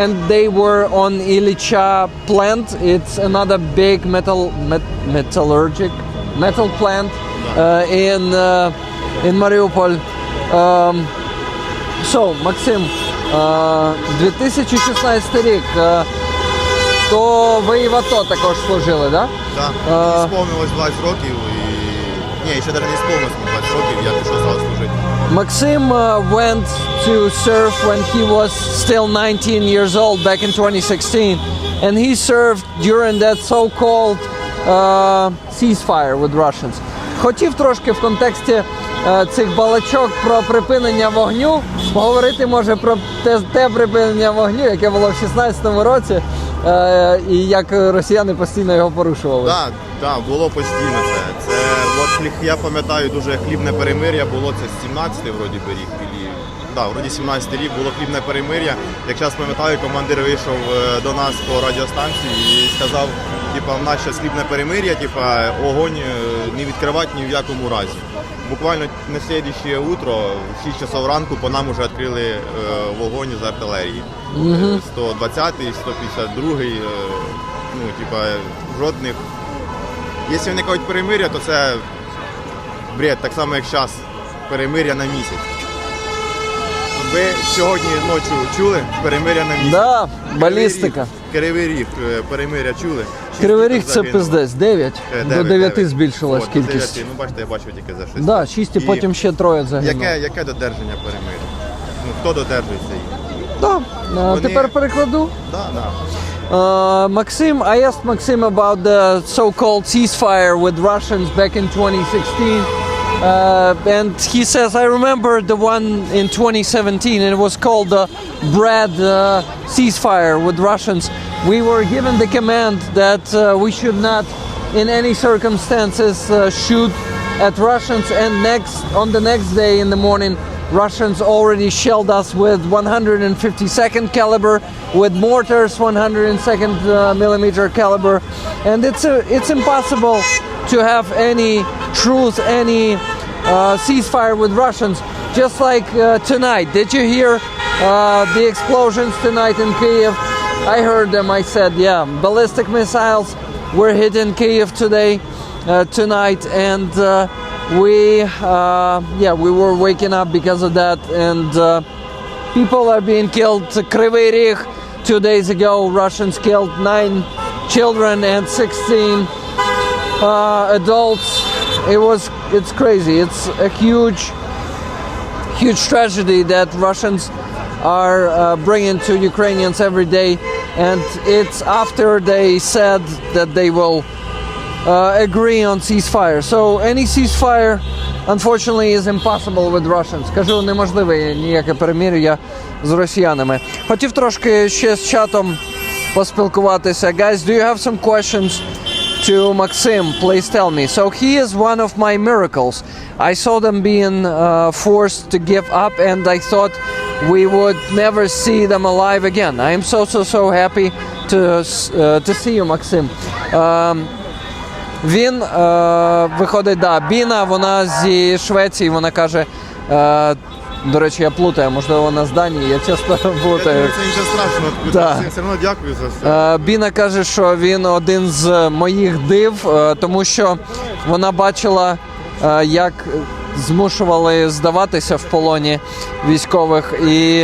and they were on Ilicha plant. It's another big metal plant in Mariupol. So, Максим, 2016 рік, то ви і в АТО також служили, так? Так, мені сповнилось 20 років, ні, ще навіть не сповнилось 20 років, я пішов зразу служити. Maxim went to serve when he was still 19 years old back in 2016, and he served during that so-called ceasefire with Russians. Хотів трошки в контексті цих балачок про припинення вогню поговорити, може, про те припинення вогню, яке було в 16-му році, і як росіяни постійно його порушували. Так, було постійно це. Це от, я пам'ятаю, дуже хлібне перемир'я було, це 17-й вроді би рік. Вроді 17-й рік було хлібне перемир'я. Як зараз пам'ятаю, командир вийшов до нас по радіостанції і сказав, типа, в нас зараз хлібне перемир'я, типа, огонь не відкривати ні в якому разі. Буквально на слідуще утро, в 6 часов ранку, по нам вже відкрили вогонь з артилерії. 120-й, 152-й, ну, типа, жодних. Якщо вони кажуть перемир'я, то це бред, так само як зараз, перемир'я на місяць. Ви сьогодні ночі чули перемир'я на місяць? Да, балістика. Кривий Ріг, перемир'я чули? Кривий Ріг це пиздець, 9. До 9 збільшилась кількість. Ну, бачите, я бачив тільки за 6. Да, 6 і потім ще 3 загинуло. Яке додержання перемир'я? Ну, хто додержується їх? Да. Тепер перекладу. Да. Maxim, I asked Maxim about the so-called ceasefire with Russians back in 2016, And he says, I remember the one in 2017, and it was called the bread ceasefire with Russians. We were given the command that we should not, in any circumstances, shoot at Russians. And on the next day in the morning, Russians already shelled us with 152nd caliber, with mortars 102nd millimeter caliber, and it's impossible to have any truce, any ceasefire with Russians. Just like tonight, did you hear the explosions tonight in Kyiv? I heard them. I said, yeah, ballistic missiles were hit in Kyiv tonight, and we were waking up because of that, and people are being killed. Kryvyi Rih, 2 days ago, Russians killed 9 children and 16 adults. It's crazy. It's a huge tragedy that Russians are bringing to Ukrainians every day, and it's after they said that they will agree on ceasefire. So any ceasefire, unfortunately, is impossible with Russians. Кажу, неможливе ніяке перемир'я з росіянами. Хотів трошки ще з чатом поспілкуватися. Guys, do you have some questions to Maxim? Please tell me. So he is one of my miracles. I saw them being forced to give up, and I thought we would never see them alive again. I am so happy to see you, Maxim. Він виходить, Біна, вона зі Швеції, вона каже, до речі, я плутаю, можливо, вона з Данії, я часто плутаю. Це нічого страшного, все одно дякую за все. Біна каже, що він один з моїх див, тому що вона бачила, як змушували здаватися в полоні військових, і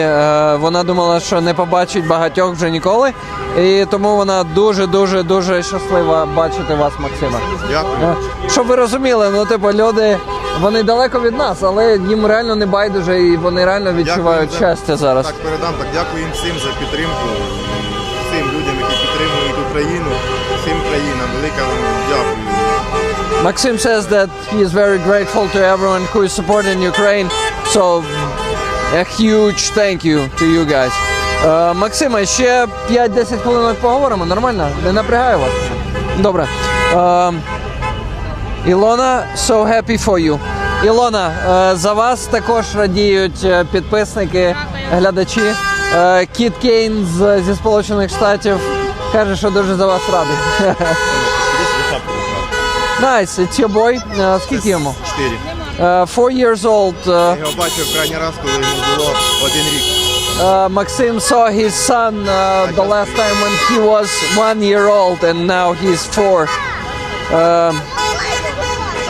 вона думала, що не побачить багатьох вже ніколи, і тому вона дуже щаслива бачити вас, Максима. Дякую. Щоб ви розуміли, люди, вони далеко від нас, але їм реально не байдуже, і вони реально відчувають щастя зараз. Так, передам, дякую їм всім за підтримку, всім людям, які підтримують Україну, всім країнам, велике вам дякую. Maxim says that he is very grateful to everyone who is supporting Ukraine, so a huge thank you to you guys. Максима, ще 5-10 хвилин поговоримо, нормально? Не напрягаю вас? Добре. Ілона, so happy for you. Ілона, за вас також радіють підписники, глядачі. Кіт Кейн зі Сполучених Штатів каже, що дуже за вас радий. Nice, it's your boy. Скільки йому? 4. 4 years old. Я його бачив крайній раз, коли йому було 1 рік. Maxim saw his son the last time when he was 1 year old, and now he's 4.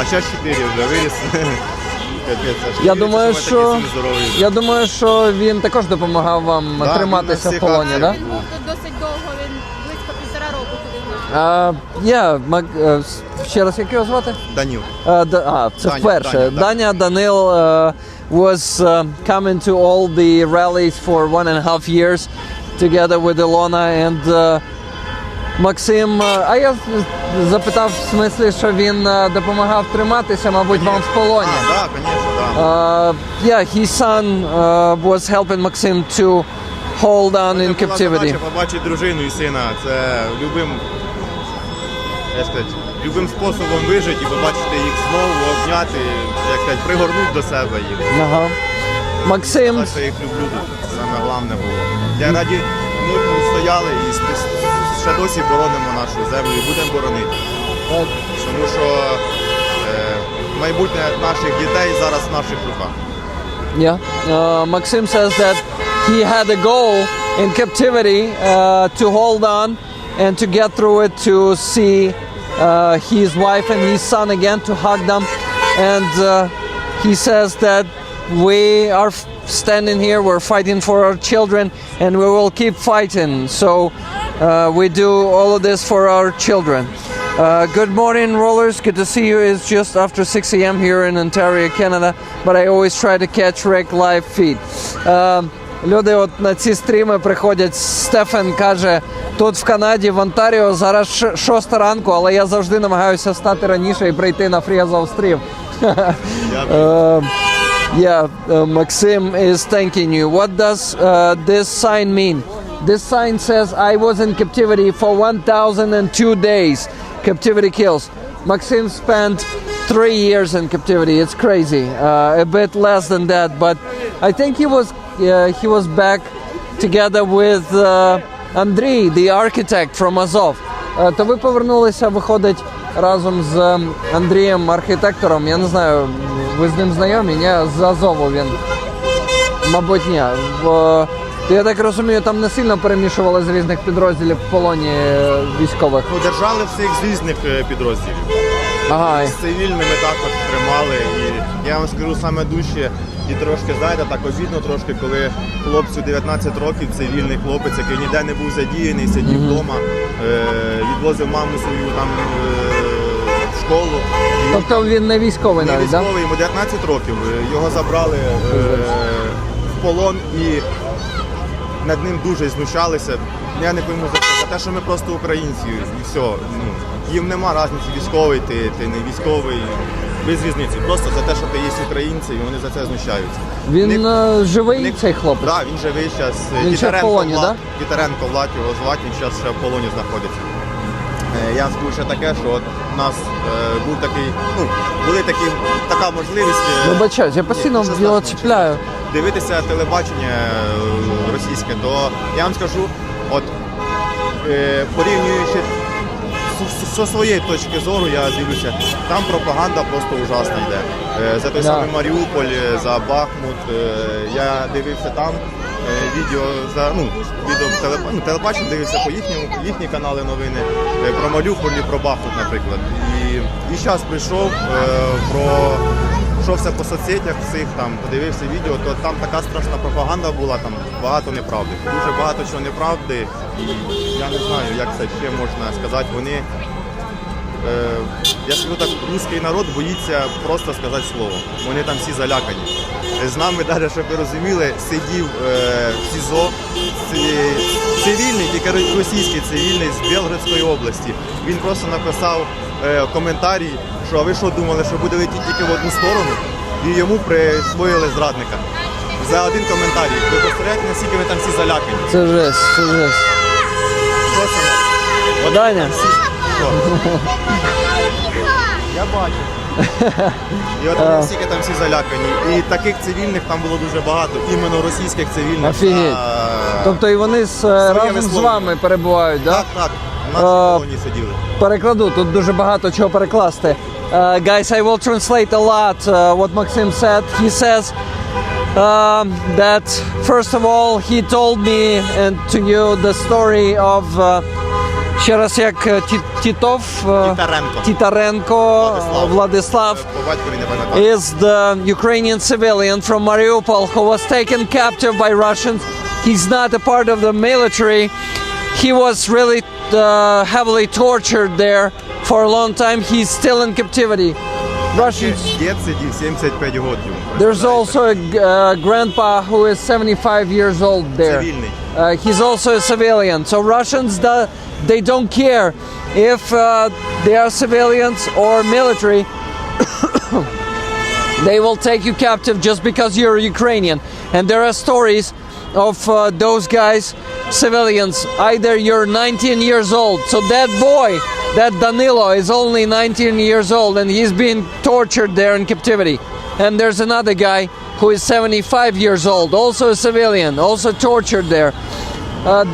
А ще 4 вже виріс. Я думаю, що він також допомагав вам триматися в полоні, так? Він був тут досить довго, він близько 1,5 року туди в нас. Ще раз, як його звати? Даніл. Це вперше. Даня Данил was coming to all the rallies for 1.5 years together with Ilona and Максим. А я запитав в смислі, що він допомагав триматися, мабуть, вам в полоні. Так, звісно, так. His son was helping Maxim to hold on in captivity. Побачити дружину і сина, це любим способом вижити і побачити їх знову, обняти, пригорнути до себе їх. Ага. Максим. Так, що я їх люблю, саме головне було. Я раді них ми стояли і ще досі боронимо нашу землю і будемо боронити. Тому що майбутнє наших дітей зараз в наших руках. Maxim says that he had a goal in captivity to hold on and to get through it, to see his wife and his son again, to hug them, and he says that we are standing here, we're fighting for our children, and we will keep fighting. So we do all of this for our children. Good morning, rollers. Good to see you. It's just after 6 a.m. here in Ontario, Canada, but I always try to catch Rick live feed. Люди от на ці стріми приходять. Стефан каже, тут в Канаді, в Онтаріо, зараз 6 ранку, але я завжди намагаюся встати раніше і прийти на Free Azov стрім. Дякую. Maxim is thanking you. What does this sign mean? This sign says, I was in captivity for 1,002 days. Captivity kills. Maxim spent 3 years in captivity. It's crazy. A bit less than that, but I think he was back together with Andriy, the architect from Azov. То ви повернулися, виходить, разом з Андрієм, архітектором. Я не знаю, ви з ним знайомі? Ні? З Азову він. Мабуть, ні. То я так розумію, там не сильно перемішували з різних підрозділів в полоні військових. Ну, держали всіх з різних підрозділів. Ага. З цивільними також тримали. І я вам скажу саме дужче, і трошки, знаєте, так обідно трошки, коли хлопцю 19 років, цивільний хлопець, який ніде не був задіяний, сидів вдома, відвозив маму свою там в школу. Тобто він не військовий навіть, так? Не військовий, йому 19 років. Його забрали в полон і над ним дуже знущалися. Я не пойму за те, що ми просто українці і все. Ну, їм нема різниці, військовий ти не військовий, без різниці. Просто за те, що ти є українці, і вони за це знущаються. Він живий, цей хлопець? Так, він живий зараз. Він ще в полоні, так? Вітеренко Влад його звати, він зараз ще в полоні знаходиться. Я вам скажу ще таке, що от у нас був такий, така можливість. Вибачаюсь, я постійно його чіпляю. Дивитися телебачення російське, то я вам скажу, от порівнюючи зі своєї точки зору, я дивлюся, там пропаганда просто ужасна йде. За той самий Маріуполь, за Бахмут. Я дивився там відео телебачення, дивився по їхні канали новини, про Маріуполь і про Бахмут, наприклад. І зараз прийшов, пройшовся по соцсетях всіх, там, подивився відео, то там така страшна пропаганда була, там багато неправди. Дуже багато чого неправди, і я не знаю, як це ще можна сказати. Вони, я скажу так, русський народ боїться просто сказати слово. Вони там всі залякані. З нами, навіть, щоб ви розуміли, сидів в СІЗО цивільний, тільки російський цивільний з Білгородської області. Він просто написав коментарі, що а ви що думали, що буде летіти тільки в одну сторону, і йому присвоїли зрадника. За один коментарій. Ви представляєте, наскільки ми там всі залякані? Це жесть, це жесть. Просто Даня? Я бачу. І от вони всі там всі залякані. І таких цивільних там було дуже багато, іменно російських цивільних. Офігеть. Тобто і вони разом з вами перебувають, так? Так, в нашій колонії сиділи. Перекладу, тут дуже багато чого перекласти. Guys, I will translate a lot what Maxim said. He says that first of all he told me and to you the story of ще раз як Тітаренко Владислав is the Ukrainian civilian from Mariupol who was taken captive by Russians. He's not a part of the military. He was really heavily tortured there for a long time. He's still in captivity. Russians. There's also a grandpa who is 75 years old there. He's also a civilian. So Russians, they don't care if they are civilians or military. They will take you captive just because you're Ukrainian. And there are stories of those guys, civilians. Either you're 19 years old, so that boy, that Danilo, is only 19 years old and he's being tortured there in captivity. And there's another guy who is 75 years old, also a civilian, also tortured there.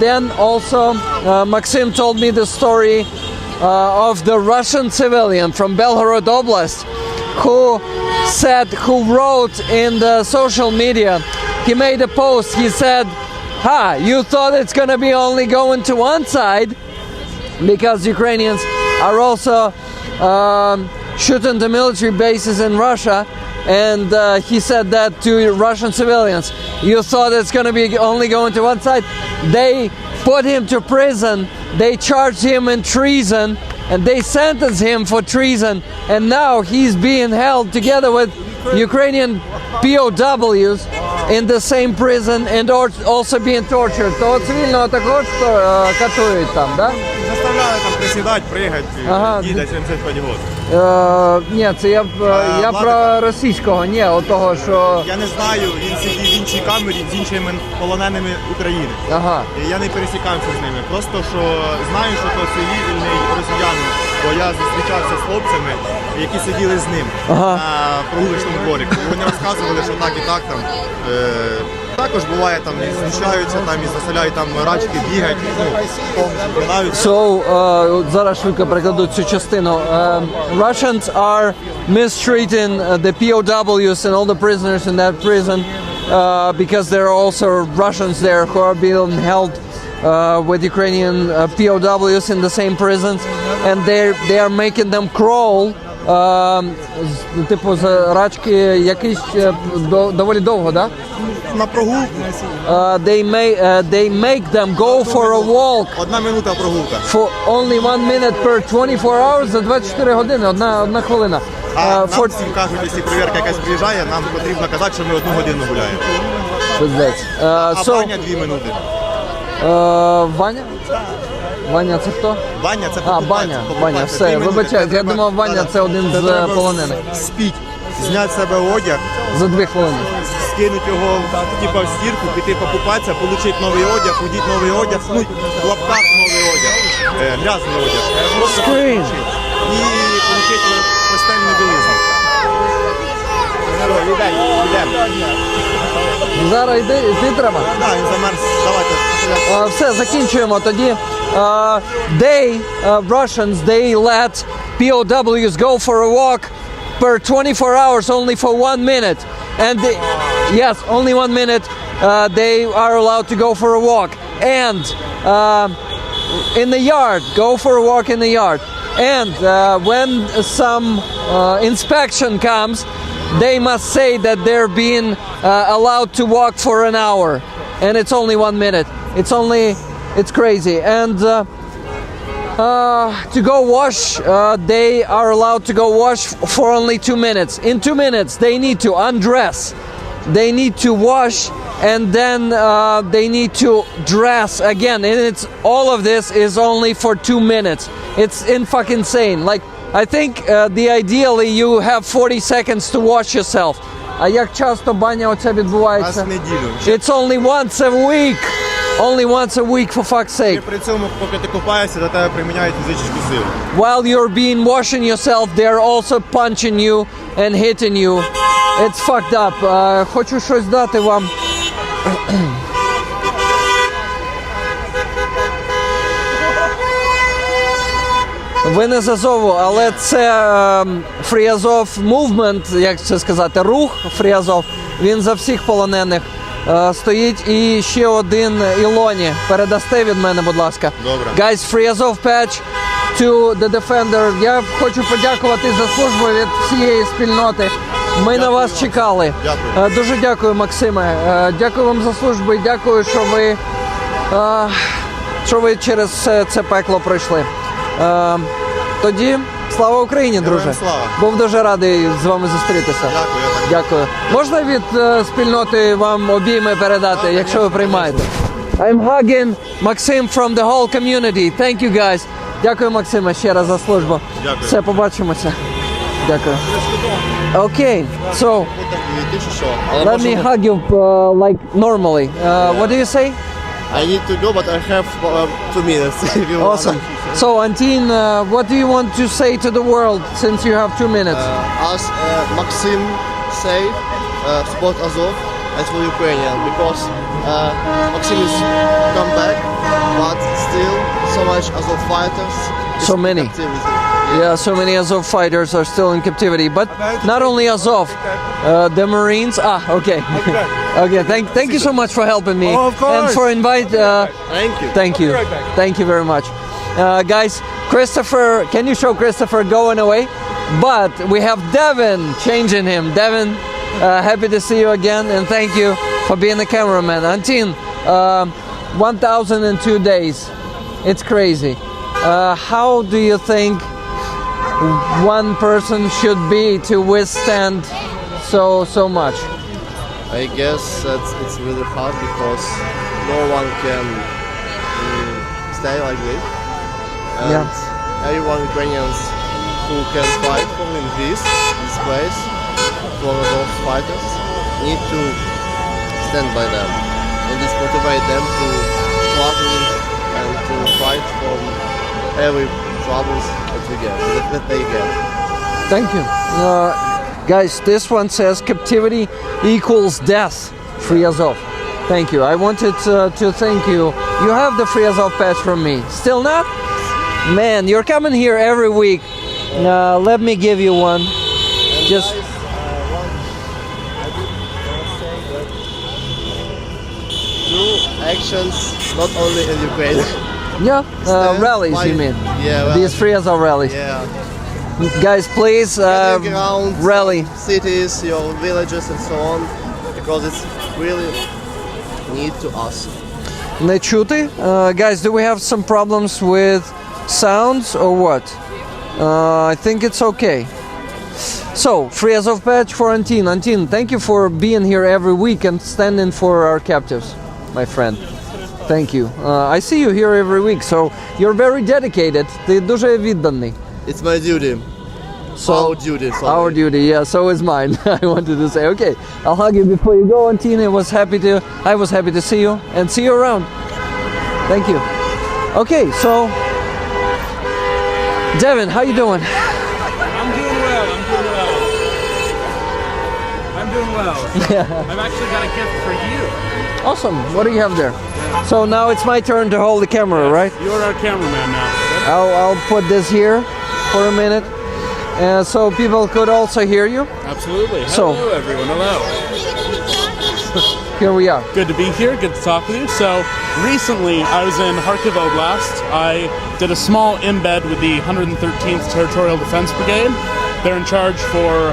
Then also Maxim told me the story of the Russian civilian from Belgorod Oblast who wrote in the social media, he made a post, he said, you thought it's gonna be only going to one side because Ukrainians are also shooting the military bases in Russia, and he said that to Russian civilians. You thought it's gonna be only going to one side? They put him to prison, they charged him in treason, and they sentenced him for treason, and now he's being held together with Ukrainian POWs in the same prison and also being tortured. То цивільного також катують там, да? Заставляли там присідати, пригати, Ага. їде 75 років. Ні, це я про російського, ні, отого, що... Я не знаю, він сидів в іншій камері з іншими полоненими України. Ага. І я не пересікався з ними. Просто що знаю, що то цивільний росіянин, бо я зустрічався з хлопцями, які сиділи з ним Ага. на прогулочному дворику. І вони розказували, що так і так там. Також буває там і знущаються, там і заселяють там рачки, бігають, грають. So, зараз швидко перекладу цю частину. Russians are mistreating the POWs and all the prisoners in that prison because there are also Russians there who are being held with Ukrainian POWs in the same prisons, and they are making them crawl. Типу з рачки якийсь доволі довго, да? На прогулку. They make them go for a walk 1 минута прогулка. for only 1 minute per 24 hours за 24 години, одна хвилина. А нам For... всім кажуть, якщо перевірка якась приїжджає, нам потрібно казати, що ми 1 годину гуляємо. А So, Ваня 2 минути. Ваня? Ваня це хто? Ваня це Ваня, все, вибачайте, я думав, Ваня це один з полонених. Спіть, зняти з себе одяг, За 2 хвилини. скинуть його типа в стірку, піти покупатися, отримати новий одяг, одіти новий одяг, ну, в лапках новий одяг, грязний одяг. Screen. І отримати постельну білизну. Зараз йди треба. Так, він замерз, давайте. Все, закінчуємо тоді. Russians, they let POWs go for a walk per 24 hours only for 1 minute. And yes, only 1 minute they are allowed to go for a walk. And in the yard, go for a walk in the yard. And when some inspection comes, they must say that they're being allowed to walk for an hour. And it's only 1 minute. It's crazy. And to go wash, they are allowed to go wash for only 2 minutes. In 2 minutes, they need to undress. They need to wash, and then they need to dress again. And it's all of this is only for 2 minutes. It's in fucking insane. Like, I think ideally you have 40 seconds to wash yourself. А як часто баня оця відбувається? Раз в неділю. It's only once a week. Only once a week, for fuck's І sake. при цьому, поки ти купаєшся, до тебе приміняють фізичну силу. While you're being washing yourself, they're also punching you and hitting you. It's fucked up. Хочу щось дати вам. Ви не з Азову, але це Free Azov Movement, як це сказати, рух Free Azov. Він за всіх полонених стоїть. І ще один Ілоні. Передасте від мене, будь ласка. Добре. Guys, Free Azov patch to the Defender. Я хочу подякувати за службу від всієї спільноти. Ми на вас чекали. Дякую. Дуже дякую, Максиме. Дякую вам за службу і дякую, що ви через це пекло пройшли. Тоді слава Україні, друже. Героям слава. Був дуже радий з вами зустрітися. Дякую, я так. Дякую. Можна від спільноти вам обійми передати, якщо ви приймаєте? I'm hugging Maxim from the whole community. Thank you, guys. Дякую, Максиме, ще раз за службу. Дякую. Все, побачимося. Дякую. Okay, so Ти чи що? let me hug you like normally. What do you say? I need to go, but I have 2 minutes. If you Awesome. So, Antin, what do you want to say to the world since you have 2 minutes? As Maxim say, support Azov and for Ukrainian because Maxim is come back, but still so much Azov fighters. is So in many. captivity. Yeah, so many Azov fighters are still in captivity, but not only Azov, the Marines. Okay. Okay. Thank you so much for helping me Oh, of course. and for invite. Thank you. Thank you. Thank you very much. Guys, Christopher, can you show Christopher going away? But we have Devin changing him. Devin, happy to see you again, and thank you for being the cameraman. Antin, 1,002 days. It's crazy. How do you think one person should be to withstand so much? I guess that it's really hard because no one can stay like this. And Yeah. everyone Ukrainians who can fight for in this place, for those fighters, need to stand by them and this motivate them to struggling and to fight from every troubles that they get. Thank you. Guys, this one says captivity equals death. Free Azov. Thank you. I wanted to thank you. You have the Free Azov patch from me. Still not? Man, you're coming here every week. Let me give you one. Just do actions not only in Ukraine. yeah, rallies you mean? Yeah, These Free Azov rallies. yeah. Guys, please Getting around rally. cities, your villages and so on, because it's really need to us. Не чути? Guys, do we have some problems with sounds or what? I think it's okay. So, Free Azov patch for Antin. Antin, thank you for being here every week and standing for our captives, my friend. Thank you. I see you here every week, so you're very dedicated. Ти дуже відданий. It's my duty. So, Our duty. Sorry. Our duty, yeah, so is mine. I wanted to say, okay, I'll hug you before you go, Antin. I was happy to see you and see you around. Thank you. Okay, so Devin, how you doing? I'm doing well. I've actually got a gift for you. Awesome. What do you have there? So now it's my turn to hold the camera, right? You're our cameraman now. I'll put this here for a minute, so people could also hear you. Absolutely. So- Hello, everyone. Hello. Here we are. Good to be here. Good to talk with you. So recently, I was in Kharkiv Oblast. I did a small embed with the 113th Territorial Defense Brigade. They're in charge for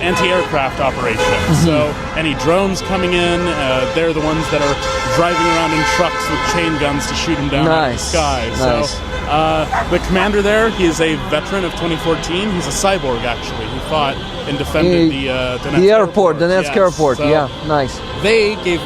anti-aircraft operations. So any drones coming in, they're the ones that are driving around in trucks with chain guns to shoot them down out of the sky. Nice. So the commander there, he is a veteran of 2014. He's a cyborg, actually. He fought and defended the Donetsk airport, Donetsk Yes. airport. So Yeah, nice. they gave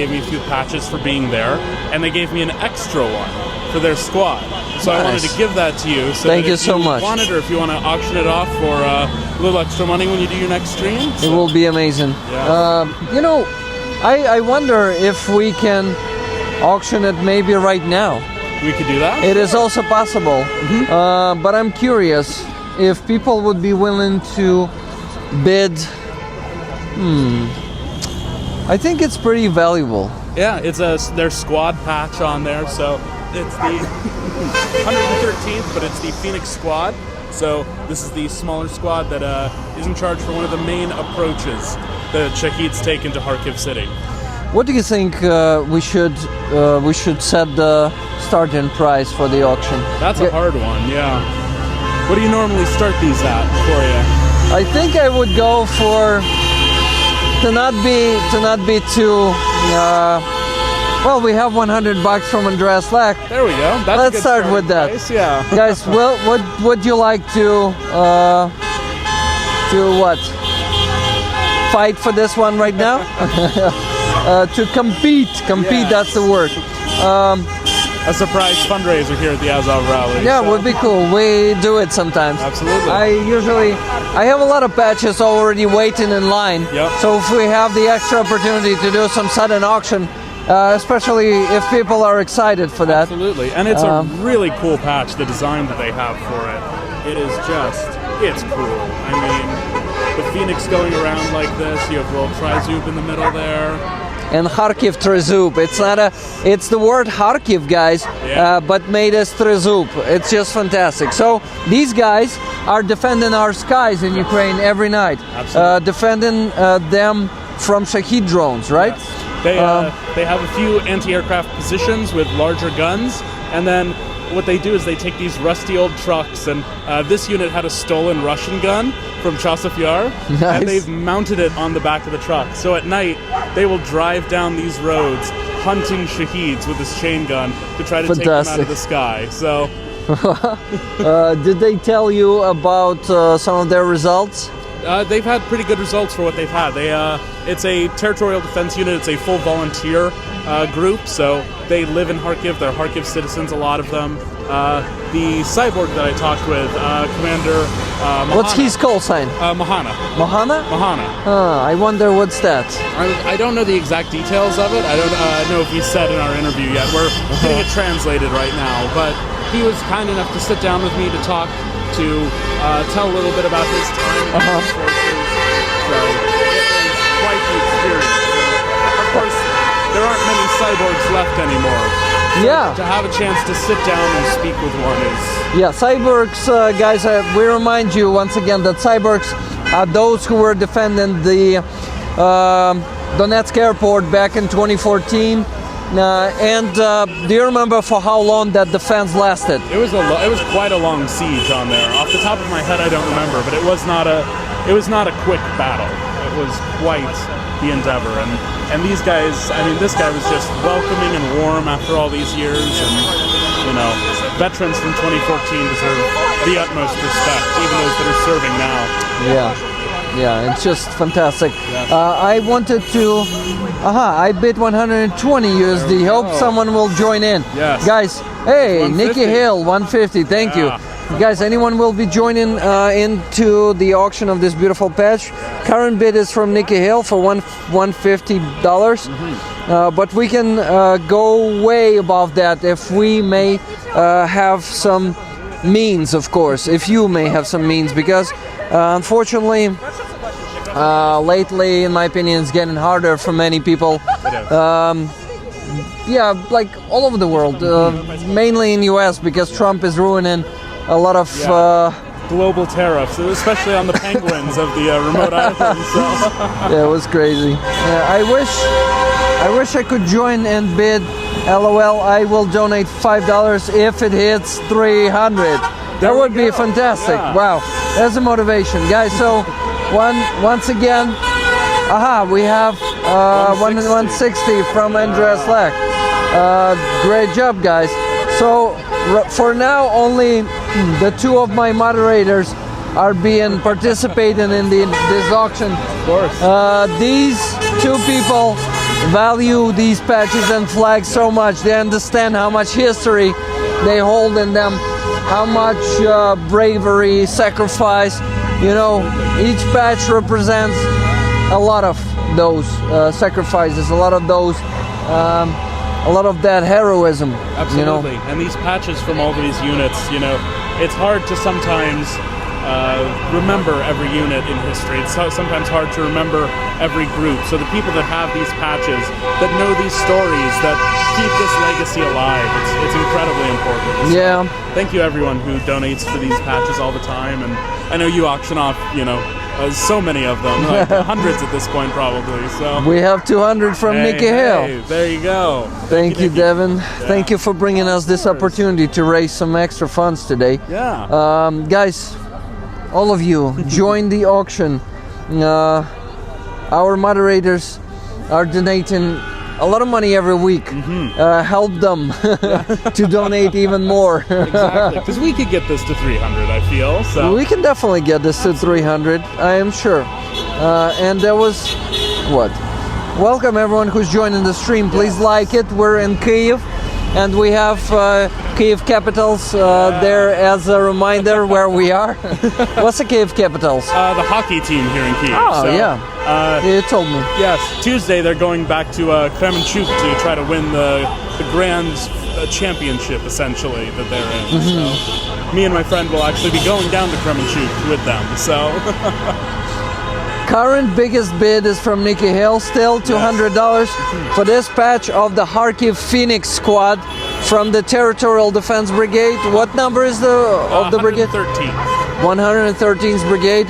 me a few patches for being there, and they gave me an extra one for their squad. So I wanted Nice. to give that to you. So Thank that you if so much. Want it, or if you want to auction it off for a little extra money when you do your next stream. It will be amazing. Yeah. You know, I wonder if we can auction it maybe right now. We could do that. It is also possible, but I'm curious if people would be willing to bid. I think it's pretty valuable. Yeah, it's their squad patch on there, so it's the 113th, but it's the Phoenix Squad. So this is the smaller squad that is in charge for one of the main approaches that Shaheeds take into Kharkiv City. What do you think we should set the starting price for the auction? That's a hard one, yeah. What do you normally start these at for you? I think I would go for to not be too. Well, we have $100 from Andreas Lack. There we go. That's a Let's good start starting with that. price, yeah. Guys, well, what would you like to what? Fight for this one right now? To compete. Yes. That's the word. A surprise fundraiser here at the Azov Rally. Yeah, so. would be cool. We do it sometimes. Absolutely. I have a lot of patches already waiting in line. Yep. So if we have the extra opportunity to do some sudden auction, especially if people are excited for that. Absolutely. And it's a really cool patch, the design that they have for it. It is it's cool. I mean, the Phoenix going around like this, you have little Trizub in the middle there. And Kharkiv Trezub. It's the word Kharkiv, guys, but made as Trezub. It's just fantastic. So these guys are defending our skies in Ukraine every night. Absolutely. Defending them from Shahed drones, right? Yes. They have a few anti-aircraft positions with larger guns, and then what they do is they take these rusty old trucks, and this unit had a stolen Russian gun from Chasov Yar, Nice. and they've mounted it on the back of the truck. So at night, they will drive down these roads hunting Shaheeds with this chain gun to try to take them out of the sky. So, Did they tell you about some of their results? They've had pretty good results for what they've had. It's a territorial defense unit. It's a full volunteer group, so they live in Kharkiv. They're Kharkiv citizens, a lot of them. The cyborg that I talked with, Commander Mahana. What's his call sign? Mahana. Mahana? Mahana. I wonder what's that. I don't know the exact details of it. I don't know if he said in our interview yet. We're getting it translated right now, but he was kind enough to sit down with me to talk, to tell a little bit about his time in the forces. So it was quite the experience. Of course, there aren't many cyborgs left anymore. So Yeah. to have a chance to sit down and speak with one is... Yeah, cyborgs, guys, we remind you once again that cyborgs are those who were defending the Donetsk airport back in 2014. Do you remember for how long that defense lasted? It was quite a long siege on there. Off the top of my head, I don't remember, but it was not a quick battle. It was quite the endeavor, and these guys. I mean, this guy was just welcoming and warm after all these years, and veterans from 2014 deserve the utmost respect, even those that are serving now. Yeah, it's just fantastic. Yes. I wanted to. I bid 120 USD. Hope someone will join in. Yes. Guys, hey, 150. Nikki Hill, 150. Thank you. Guys, anyone will be joining into the auction of this beautiful patch? Current bid is from Nikki Hill for $150. But we can go way above that if we may have some means, of course. If you may have some means, because unfortunately, lately, in my opinion, it's getting harder for many people. Like all over the world, mainly in US, because Trump is ruining a lot of global tariffs, especially on the penguins of the remote islands. So. Yeah, it was crazy. I wish I could join and bid. LOL, I will donate $5 if it hits 300. That would be fantastic. Yeah. Wow, that's a motivation, guys. So once again, we have 160 from Andreas Lack. Great job, guys. So for now, only the two of my moderators are being participating in this auction. Of course. These two people value these patches and flags so much. They understand how much history they hold in them, how much bravery, sacrifice. Each patch represents a lot of those sacrifices, a lot of that heroism. Absolutely. And these patches from all these units, it's hard to sometimes remember every unit in history. It's sometimes hard to remember every group. So the people that have these patches, that know these stories, that keep this legacy alive, it's incredibly important. So Yeah. thank you everyone who donates for these patches all the time. And I know you auction off, so many of them, like hundreds at this point probably. So We have 200 from Nikki Hill. Hey, there you go. Thank you, Nikki. Devin. Yeah. Thank you for bringing us this opportunity to raise some extra funds today. Yeah. Guys, all of you, join the auction. Our moderators are donating a lot of money every week. Help them to donate even more. Exactly, because we could get this to 300, I feel. So We can definitely get this to 300, I am sure. And there was what? Welcome everyone who's joining the stream. Please like it. We're in Kyiv, and we have Kyiv Capitals there as a reminder where we are. What's the Kyiv Capitals? the hockey team here in Kyiv. Oh, So, yeah. You told me. Yes, Tuesday they're going back to Kremenchuk to try to win the grand championship, essentially, that they're in. So me and my friend will actually be going down to Kremenchuk with them. So Current biggest bid is from Nikki Hill, still $200 for this patch of the Kharkiv Phoenix squad from the Territorial Defense Brigade. What number is the brigade? 113. 113th Brigade,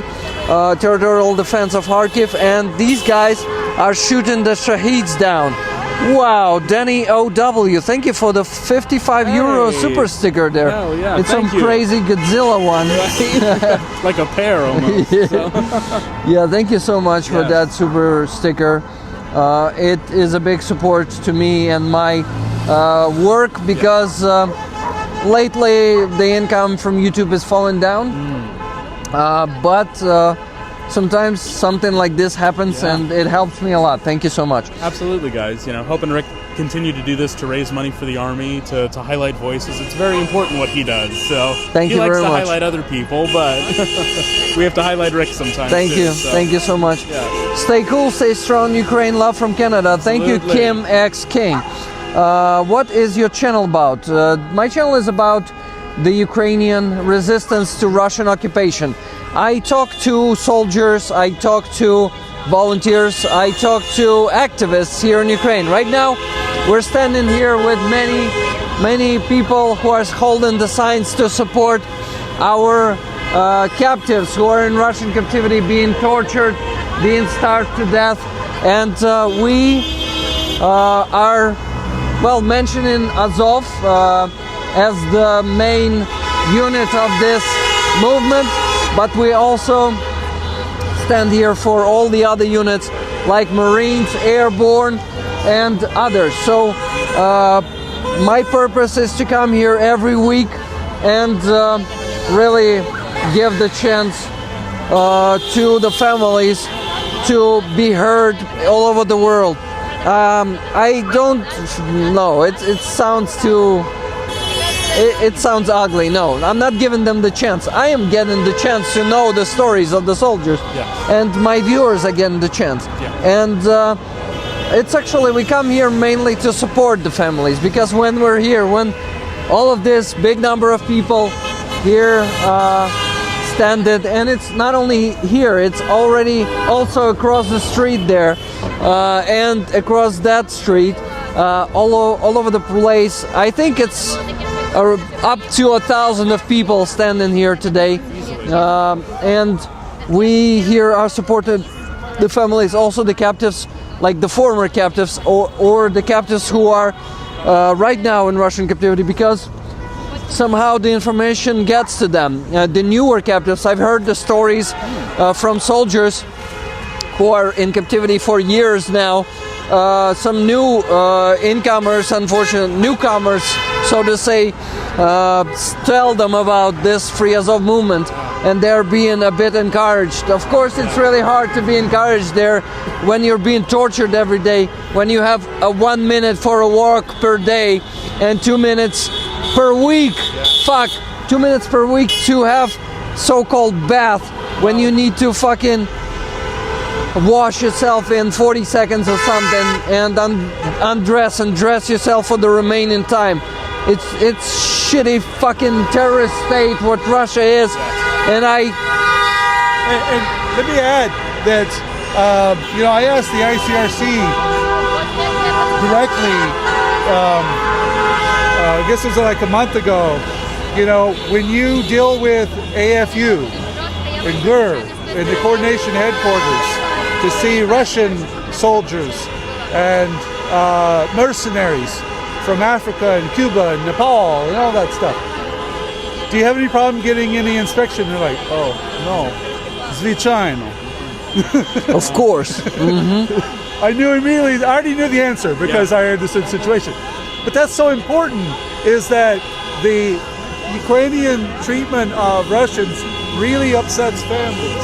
Territorial Defense of Kharkiv, and these guys are shooting the Shaheeds down. Wow, Danny OW, thank you for the 55 euro super sticker there. Hell yeah, It's thank some you. crazy Godzilla one. Like a pair almost. So. Yeah, thank you so much for Yes. that super sticker. It is a big support to me and my work, because lately the income from YouTube is falling down. But sometimes something like this happens, and it helps me a lot. Thank you so much. Absolutely, guys. Helping Rick continue to do this to raise money for the Army, to highlight voices. It's very important what he does. So Thank you he likes very to much. highlight other people, but we have to highlight Rick sometimes. Thank too, you. so. Thank you so much. Yeah. Stay cool, stay strong, Ukraine. Love from Canada. Thank you, Absolutely. Kim X King. What is your channel about? My channel is about the Ukrainian resistance to Russian occupation. I talk to soldiers, I talk to volunteers, I talk to activists here in Ukraine. Right now, we're standing here with many people who are holding the signs to support our captives who are in Russian captivity, being tortured, being starved to death. And we are, well, mentioning Azov as the main unit of this movement, but we also stand here for all the other units like Marines, Airborne, and others. So my purpose is to come here every week and really give the chance to the families to be heard all over the world. I don't know, it sounds too... It sounds ugly. No, I'm not giving them the chance. I am getting the chance to know the stories of the soldiers, and my viewers are getting the chance. And it's actually, we come here mainly to support the families, because when we're here, when all of this big number of people here standing, and it's not only here, it's already also across the street there, and across that street, all over the place. I think it's up to 1,000 of people standing here today, and we here are supported the families, also the captives, like the former captives or the captives who are right now in Russian captivity, because somehow the information gets to them. The newer captives, I've heard the stories from soldiers who are in captivity for years now. Some new incomers, unfortunate newcomers, so to say, tell them about this Free Azov movement, and they're being a bit encouraged. Of course, it's really hard to be encouraged there when you're being tortured every day, when you have 1 minute for a walk per day and 2 minutes per week. 2 minutes per week to have so-called bath, when you need to fucking wash yourself in 40 seconds or something and undress and dress yourself for the remaining time. It's shitty fucking terrorist state what Russia is, and And let me add that I asked the ICRC directly. I guess it was like a month ago. When you deal with AFU and GUR in the coordination headquarters to see Russian soldiers and mercenaries from Africa and Cuba and Nepal and all that stuff. Do you have any problem getting any inspection? They're like, oh, no. Звичайно. Of course. I knew immediately, I already knew the answer because I understood the situation. But that's so important, is that the Ukrainian treatment of Russians really upsets families,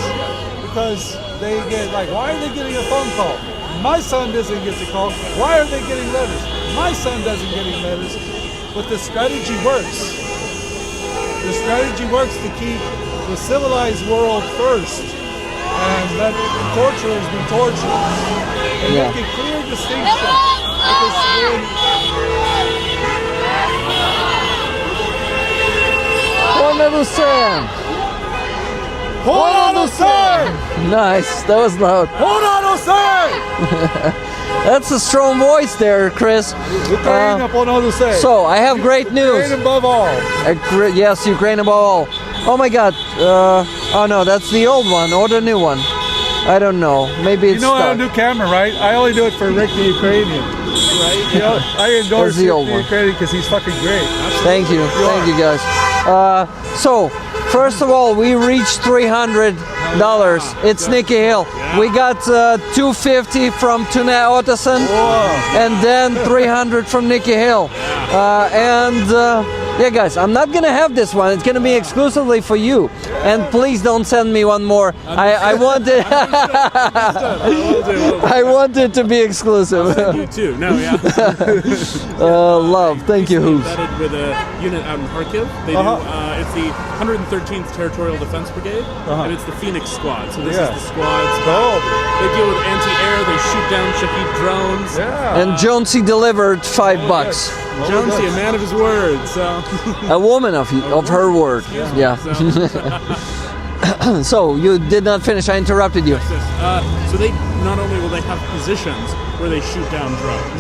because they get like, why are they getting a phone call? My son doesn't get the call. Why are they getting letters? My son doesn't get any letters. But the strategy works. The strategy works to keep the civilized world first and let torturers be torturers. And make a clear distinction. Nice, that was loud. That's a strong voice there, Chris. So, I have great news. Ukraine above all. Yes, Ukraine above all. Oh my god. Oh no, that's the old one or the new one. I don't know. Maybe it's I don't do camera, right? I only do it for Rick the Ukrainian. Right? I endorse the Rick old the one. Ukrainian because he's fucking great. Thank you. Thank you, guys. So, first of all, we reached $300. It's Nikki Hill. We got $250 from Tune Ottoson, and then $300 from Nikki Hill. And Yeah, guys, I'm not gonna have this one. It's gonna be exclusively for you. And please don't send me one more. I want it. I want it to be exclusive. You too. No, yeah. Love. Thank you, Hooves. Embedded with a unit out in Kharkiv. They do. It's the 113th Territorial Defense Brigade, and it's the Phoenix Squad. So this is the squads. They deal with anti-air. They shoot down Shahid drones. And Jonesy delivered $5. Jonesy, a man of his word. So A woman of her word. Yeah. So you did not finish. I interrupted you. So they not only will they have positions where they shoot down drones.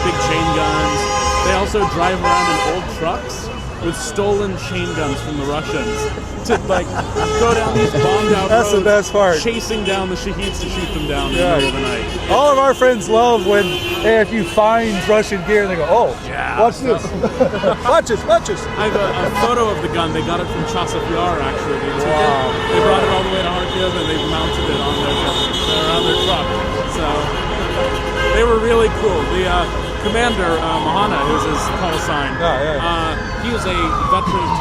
Big chain guns. They also drive around in old trucks with stolen chain guns from the Russians to like go down these bombed out That's roads, the best part. chasing down the Shaheeds to shoot them down in the middle of the night. All of our friends love when AFU finds Russian gear and they go, oh, watch this. watch this. I have a photo of the gun. They got it from Chasov Yar, actually. They took it, they brought it all the way to Kharkiv, and they mounted it on their truck. So they were really cool. The commander, Mahana, is his call sign. He was a veteran of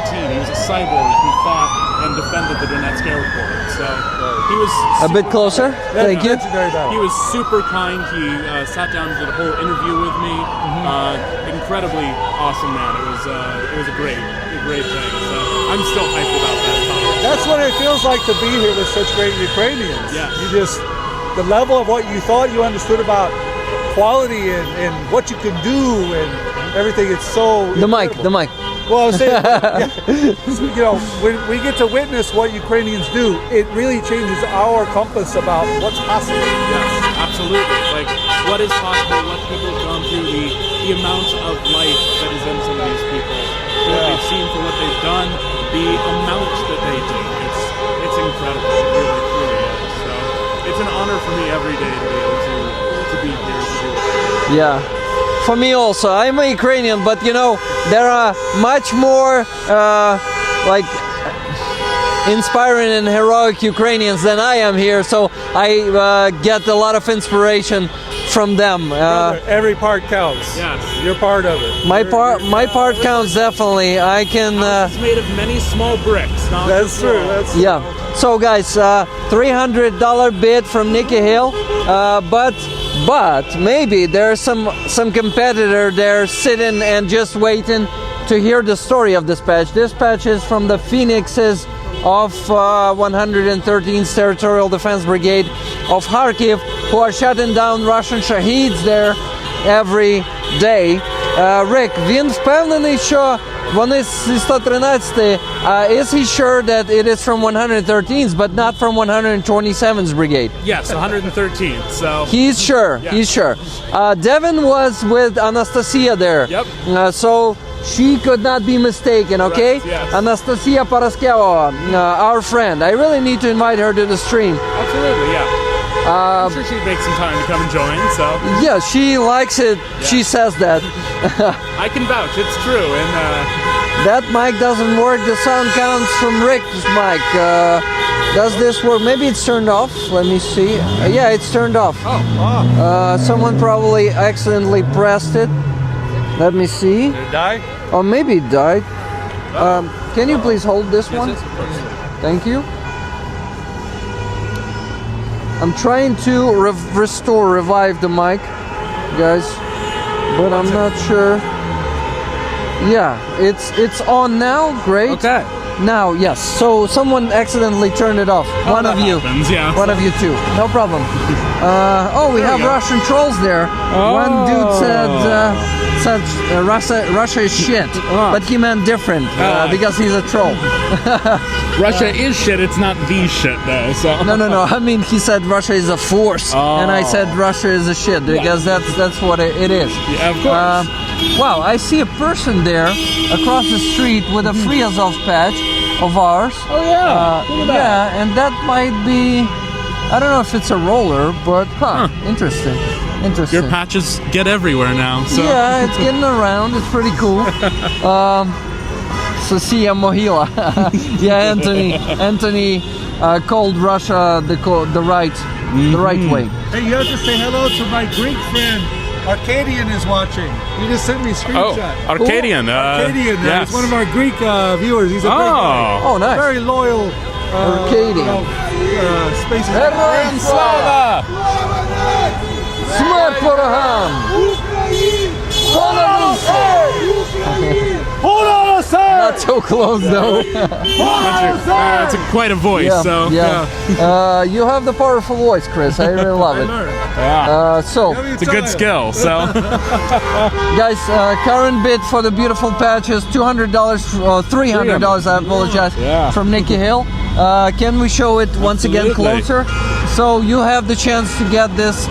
2014. He was a cyborg who fought and defended the Donetsk airport. So he was A bit closer. Thank you. He was super kind. He sat down and did a whole interview with me. Incredibly awesome man. It was a great thing. So I'm still hyped about that topic. That's what it feels like to be here with such great Ukrainians. Yeah. You just, the level of what you thought you understood about quality and what you can do and everything, it's so The mic. Well, I was saying, you know, when we get to witness what Ukrainians do, it really changes our compass about what's possible. Yes, absolutely. Like what is possible, what people have gone through, the amount of life that is in some of these people, what they've seen for what they've done, the amount that they do. It's incredible. It really is. So it's an honor for me every day to be able to be here to do it. Yeah. For me also, I'm a Ukrainian, but you know, there are much more like inspiring and heroic Ukrainians than I am here, so I get a lot of inspiration from them. Brother, every part counts. Yes. You're part of it. My part counts definitely. I can. It's made of many small bricks. Not That's just true. walls. That's Yeah. So guys, $300 bid from Nikki Hill, but maybe there's some competitor there sitting and just waiting to hear the story of this patch. This patch is from the Phoenixes of 113th Territorial Defense Brigade of Kharkiv, who are shutting down Russian Shaheeds there every day. Rick, він впевнений, що вони з 113, is he sure that it is from 113th, but not from 127th Brigade? Yes, 113th. So He's sure. Yeah. He's sure. Devin was with Anastasia there. Yep. So she could not be mistaken, okay? Correct, yes. Anastasia Paraskeva, our friend. I really need to invite her to the stream. absolutely, yeah. I'm sure she'd make some time to come and join. So Yeah, she likes it. She says that. I can vouch. It's true. And That mic doesn't work. The sound comes from Rick's mic. Does this work? Maybe it's turned off. Let me see. Yeah, it's turned off. Someone probably accidentally pressed it. Let me see. Did it die? Or maybe it died. Can you please hold this one? yes, of course. Thank you. I'm trying to revive the mic, guys, but I'm not sure. Yeah, it's on now. Great. Okay. Now, yes. So someone accidentally turned it off. One of you. Happens, yeah. One of you too. No problem. We have Russian trolls there. One dude said Russia is shit, but he meant different because he's a troll. Russia is shit. It's not the shit though. So No. I mean, he said Russia is a force, and I said Russia is a shit because that's what it is. Yeah, of course. Wow, I see a person there across the street with a Free Azov patch of ours. Oh yeah. Look at that. Yeah, and that might be, I don't know if it's a roller, but interesting. Your patches get everywhere now. So Yeah, it's getting around. It's pretty cool. Sosia Mohila. Yeah, Anthony called Russia the right way. Hey, you have to say hello to my Greek friend, Arcadian is watching. He just sent me a Oh, screenshot. Arcadian. Arcadian, yes. he's one of our Greek viewers. He's a big guy. Oh, nice. Very loyal. Arcadian. Space Героям слава! Смерть ворогам! Not so close though. It's quite a voice. So You have the powerful voice, Chris. I really love it. So, it's a good skill. So guys, current bid for the beautiful patch is $200, $300. I apologize. Yeah. From Nikki Hill. Can we show it once again Absolutely. closer? So you have the chance to get this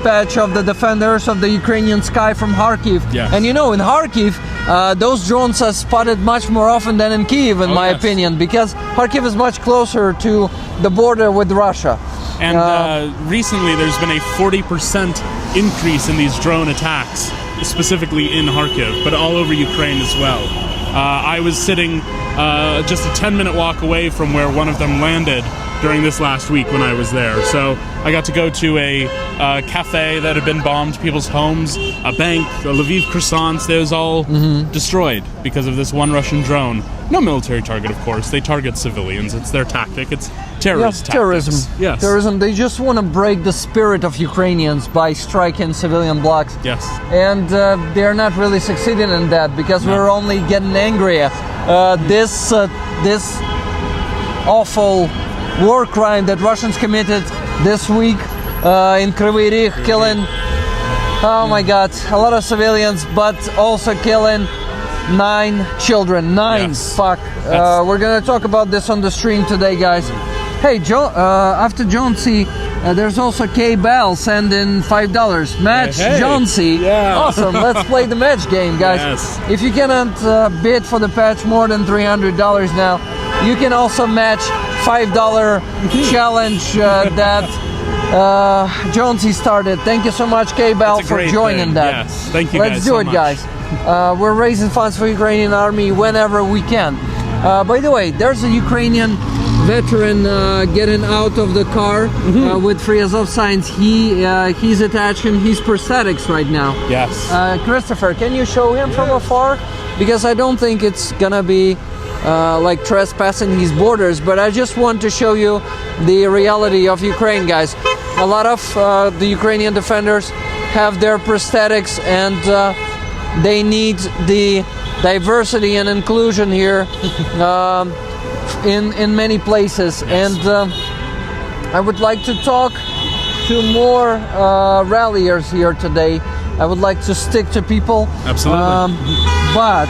patch of the defenders of the Ukrainian sky from Kharkiv. Yes. And you know, in Kharkiv, those drones are spotted much more often than in Kiev, in my yes. opinion, because Kharkiv is much closer to the border with Russia. And recently, there's been a 40% increase in these drone attacks, specifically in Kharkiv, but all over Ukraine as well. I was sitting just a 10-minute walk away from where one of them landed during this last week when I was there. So I got to go to a cafe that had been bombed, people's homes, a bank, the Lviv croissants. They was all destroyed because of this one Russian drone. No military target, of course. They target civilians. It's their tactic. It's terrorist tactics. Terrorism. Yes. Terrorism. They just want to break the spirit of Ukrainians by striking civilian blocks. Yes. And they're not really succeeding in that because we're only getting angrier. This awful war crime that Russians committed this week in Kryvyi Rih, killing, oh my God, a lot of civilians, but also killing 9 children. 9. Yes. Fuck. We're gonna talk about this on the stream today, guys. Hey, after John C, there's also K Bell sending $5. Match Hey. John C. Yeah. Awesome. Let's play the match game, guys. Yes. If you cannot bid for the patch more than $300 now, you can also match $5 challenge that Jonesy started. Thank you so much, K Bell, That's a for great joining thing. that. Yes. Thank you, Let's guys, do so it, much. guys. We're raising funds for Ukrainian army whenever we can. By the way, there's a Ukrainian veteran getting out of the car with Free Azov signs. He's attached him. He's prosthetics right now. Yes. Christopher, can you show him from afar? Because I don't think it's gonna be like trespassing his borders, but I just want to show you the reality of Ukraine, guys. A lot of the Ukrainian defenders have their prosthetics, and they need the diversity and inclusion here in many places. And I would like to talk to more ralliers here today. I would like to stick to people. Absolutely. But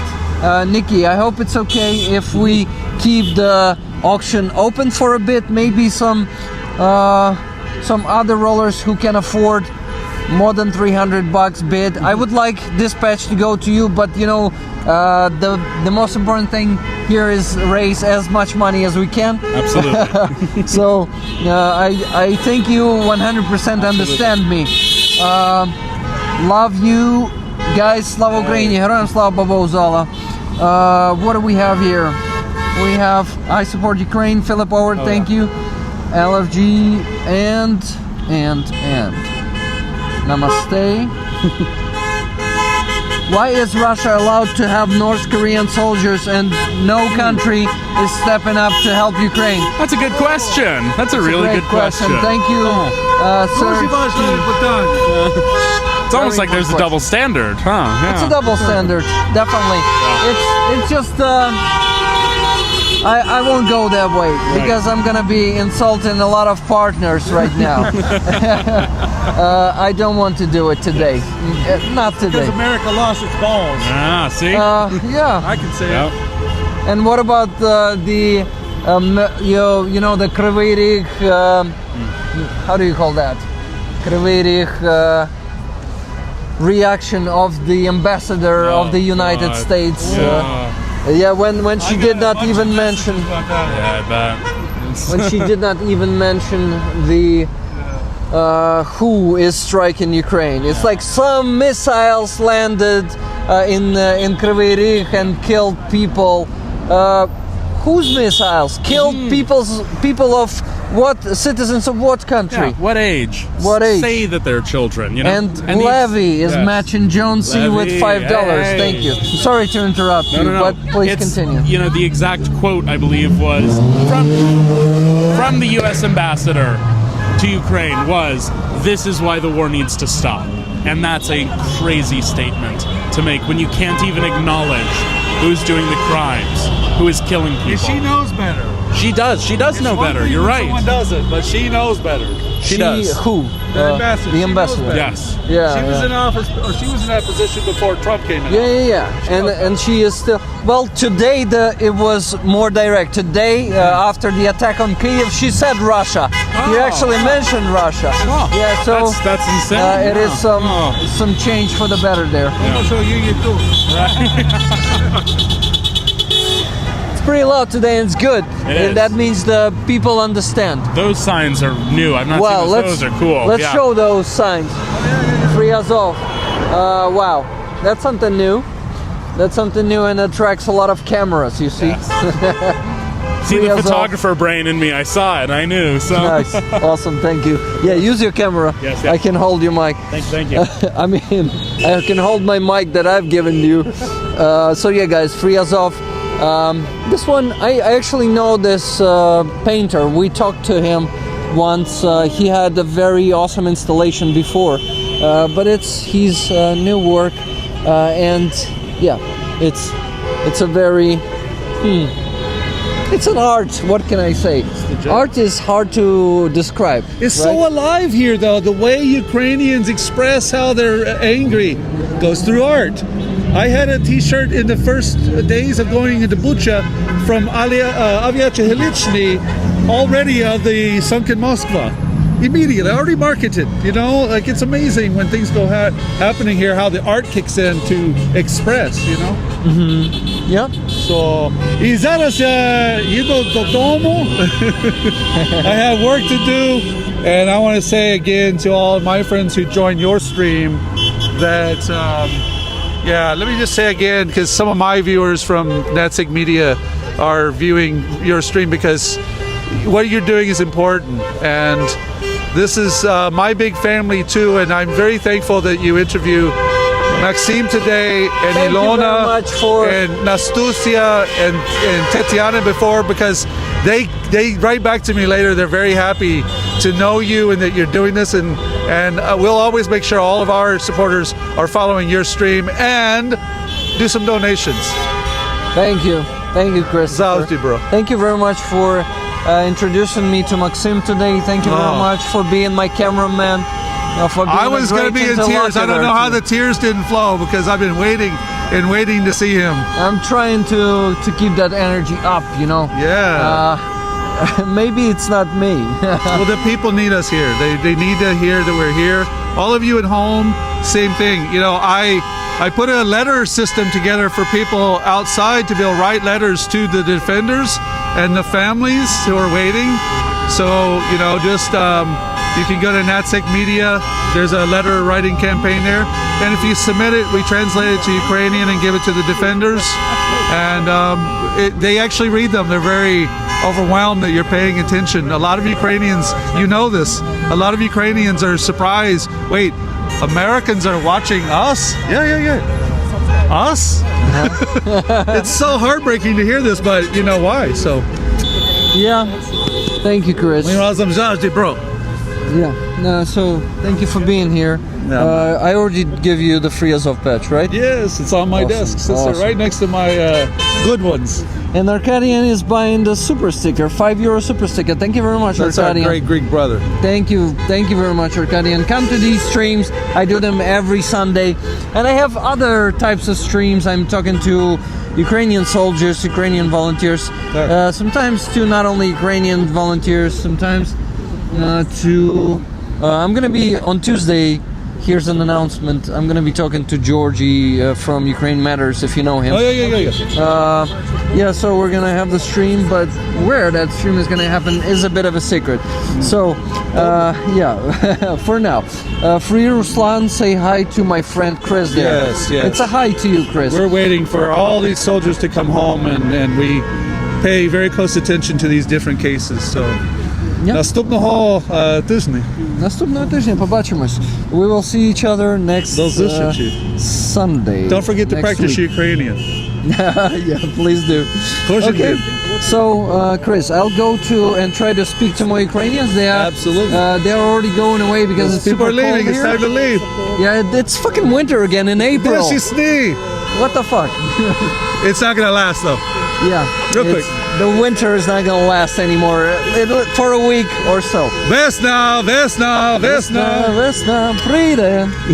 Nikki, I hope it's okay if we keep the auction open for a bit. Maybe some other rollers who can afford more than $300 bid. I would like this patch to go to you, but you know, the most important thing here is raise as much money as we can. Absolutely. So I think you 100% understand me. Love you guys. Slava Ukraini, Героям слава, Баба Зала. What do we have here? We have I support Ukraine, Philip Howard, thank you. LFG and Namaste. Why is Russia allowed to have North Korean soldiers and no country is stepping up to help Ukraine? That's a good question. That's a really Great good question. Thank you, sir. It's almost like there's a double standard, huh? Yeah. It's a double standard, definitely. It's just I won't go that way because I'm gonna be insulting a lot of partners right now. I don't want to do it today. Not today. Because America lost its balls. Ah, see? Yeah. I can say Yep. it. And what about the you know the Kryvyi Rih, how do you call that? Kryvyi Rih reaction of the ambassador of the United States. Yeah, when she did not even mention. Yeah, I bet. When she did not even mention the who is striking Ukraine. It's like some missiles landed in Kryvyi Rih and killed people. whose missiles killed people of what citizens of what country? Yeah, what age? What age? Say that they're children, you know. And Levy is matching Jonesy with Levy, $5. hey. Thank you. Sorry to interrupt you, No. but please It's, continue. You know, the exact quote I believe was from the U.S. ambassador to Ukraine was, "This is why the war needs to stop," and that's a crazy statement to make when you can't even acknowledge who's doing the crimes, who is killing people. She knows better. She does. She does know better. You're right. Someone doesn't, but she knows better. She does. Who? The ambassador. The She ambassador. knows better. Yes. Yeah. She was yeah. in office, or she was in that position before Trump came in. Yeah. And she is still. Well, today it was more direct. Today, after the attack on Kyiv, she said Russia. You actually mentioned Russia. Yeah. So that's insane. it is some change for the better there. So you too. Pretty loud today, and it's good. It is. That means the people understand. Those signs are new. I've not Well, seen those. Those are cool. Let's Yeah. show those signs. Free Azov. Wow, that's something new. That's something new and attracts a lot of cameras. You see. Yes. See Free the Azov. photographer brain in me. I saw it. I knew. So Nice, awesome, thank you. Yeah, use your camera. Yes. I can hold your mic. Thank you. I mean, I can hold my mic that I've given you. So yeah, guys, Free Azov. This one, I actually know this painter. We talked to him once. He had a very awesome installation before, but it's his new work, and yeah, it's a very it's an art. What can I say? Art is hard to describe. It's right? so alive here, though. The way Ukrainians express how they're angry goes through art. I had a T-shirt in the first days of going into Bucha from Avia Chehelichny, already of the sunken Moskva. Immediately, already marketed. You know, like it's amazing when things go happening here, how the art kicks in to express. You know. Yeah. So, і зараз я їду додому. I have work to do, and I want to say again to all my friends who joined your stream that, yeah, let me just say again, because some of my viewers from Natsig Media are viewing your stream, because what you're doing is important, and this is my big family too, and I'm very thankful that you interview Maxim today, and Thank you Ilona, very much for- and Nastusia, and Tetiana before, because they write back to me later. They're very happy to know you and that you're doing this, and we'll always make sure all of our supporters are following your stream and do some donations. Thank you, Chris. Zawdy, bro. Thank you very much for introducing me to Maxim today. Thank you very much for being my cameraman. For being I was going to be in tears. I don't know how the tears didn't flow, because I've been waiting to see him. I'm trying to keep that energy up, you know. Yeah. Maybe it's not me. Well, the people need us here. They need to hear that we're here. All of you at home, same thing. You know, I put a letter system together for people outside to be able to write letters to the defenders and the families who are waiting. So, you know, just you can go to Natsig Media. There's a letter writing campaign there. And if you submit it, we translate it to Ukrainian and give it to the defenders. And they actually read them. They're very overwhelmed that you're paying attention. A lot of Ukrainians, you know this, a lot of Ukrainians are surprised. Wait, Americans are watching us? Yeah. Us? It's so heartbreaking to hear this, but you know why, so. Yeah. Thank you, Chris. Bro. Yeah. No, so thank you for being here. Yeah. I already give you the Free Azov patch, right? Yes, it's on my Awesome, desk. Sits awesome. right next to my good ones. And Arkadian is buying the super sticker, €5 super sticker. Thank you very much, That's our Arkadian. great Greek brother. Thank you very much, Arkadian. Come to these streams. I do them every Sunday, and I have other types of streams. I'm talking to Ukrainian soldiers, Ukrainian volunteers, sometimes to not only Ukrainian volunteers, sometimes to. I'm gonna be on Tuesday. Here's an announcement. I'm gonna be talking to Georgie from Ukraine Matters, if you know him. Oh yeah. Yeah, so we're gonna have the stream, but where that stream is gonna happen is a bit of a secret. So, yeah, for now. Free Ruslan, say hi to my friend Chris there. Yes. It's a hi to you, Chris. We're waiting for all these soldiers to come home, and we pay very close attention to these different cases. So Yeah. наступного тижня. Наступного тижня побачимось. We will see each other next До зустрічі. Sunday. Don't forget to next practice week. Ukrainian. Yeah, please do. Кожен Okay. день. So, Chris, I'll go to and try to speak to my Ukrainians. They are Absolutely. they're already going away because it's People super are leaving. cold It's here. time to leave. Yeah, it's fucking winter again in April. This is sneeze. What the fuck? It's not gonna last though. Yeah. Real quick. The winter is not gonna last anymore for a week or so. Vesna, Vesna, Vesna. Vesna, прийде.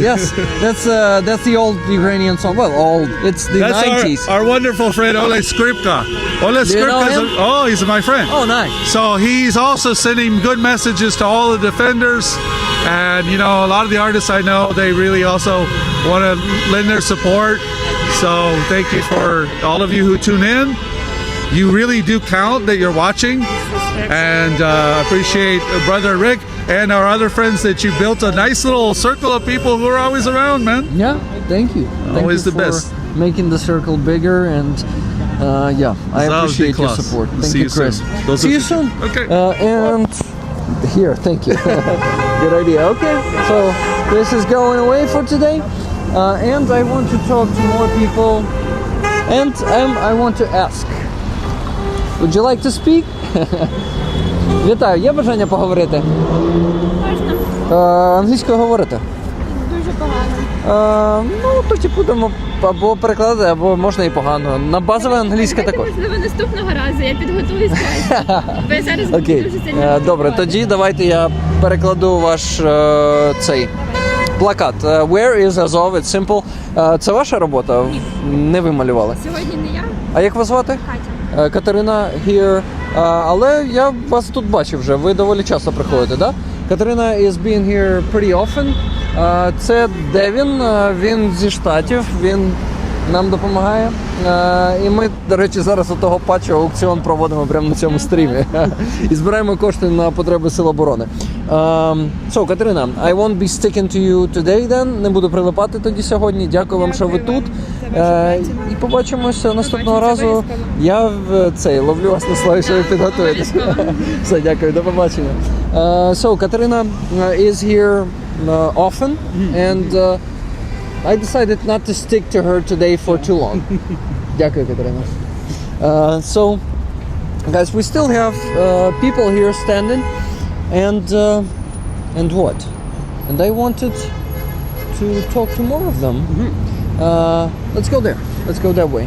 Yes, that's the old Ukrainian song. Well, old. It's the That's 90s. our wonderful friend Oleg Skripka. Oleg Do you know Skripka, him? he's my friend. Oh, nice. So he's also sending good messages to all the defenders. And, you know, a lot of the artists I know, they really also want to lend their support. So thank you for all of you who tune in. You really do count that you're watching. And appreciate Brother Rick and our other friends that you built a nice little circle of people who are always around, man. Yeah, thank you. Thank Always you the for best. making the circle bigger, and yeah, I appreciate your support. Thank See you, Chris. Those See are- you soon. Okay. And here, thank you. Good idea. Okay, so this is going away for today, and I want to talk to more people, and I want to ask. Would you like to speak? Вітаю, є бажання поговорити? Можна? Англійською говорите? Дуже погано. Ну, тоді будемо або перекладати, або можна і погано. На базове англійське також. Можливо, наступного разу я підготуюсь краще. Бо я зараз Окей. дуже сильно Добре, готова. тоді давайте я перекладу ваш цей плакат. Where is Azov? It's simple. Це ваша робота? Не ви малювали? Сьогодні не я, А як вас звати? Катя. Катерина here. Але я вас тут бачив вже, ви доволі часто приходите, да? Катерина is being here pretty often. Це Девін, він зі Штатів, він нам допомагає. І ми, до речі, зараз того патчу аукціон проводимо прямо на цьому стрімі. І збираємо кошти на потреби Сил оборони. So, Катерина, I won't be sticking to you today then. Не буду прилипати тоді сьогодні. Дякую вам, що ви тут. І побачимося наступного разу. Я ловлю вас на слові, що ви підготуєтесь. Все, дякую, до побачення. So, Катерина is here often, and I decided not to stick to her today for too long. Дякую, Катерина. So, guys, we still have people here standing, and what? And I wanted to talk to more of them. Let's go there. Let's go that way.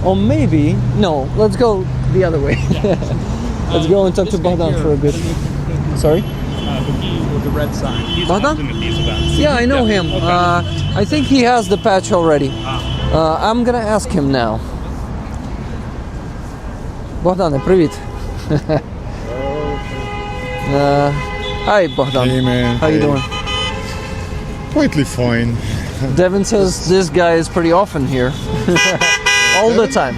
Or maybe no. Let's go the other way. Let's go and talk to Bogdan for a bit. Sorry. With the red sign. He's Bogdan? often at these events. Yeah, I know him. Okay. I think he has the patch already. I'm gonna ask him now. Богдане, привіт. Hi, Bogdan. Hey man. How you doing? Quietly fine. Devin says this guy is pretty often here. All the time.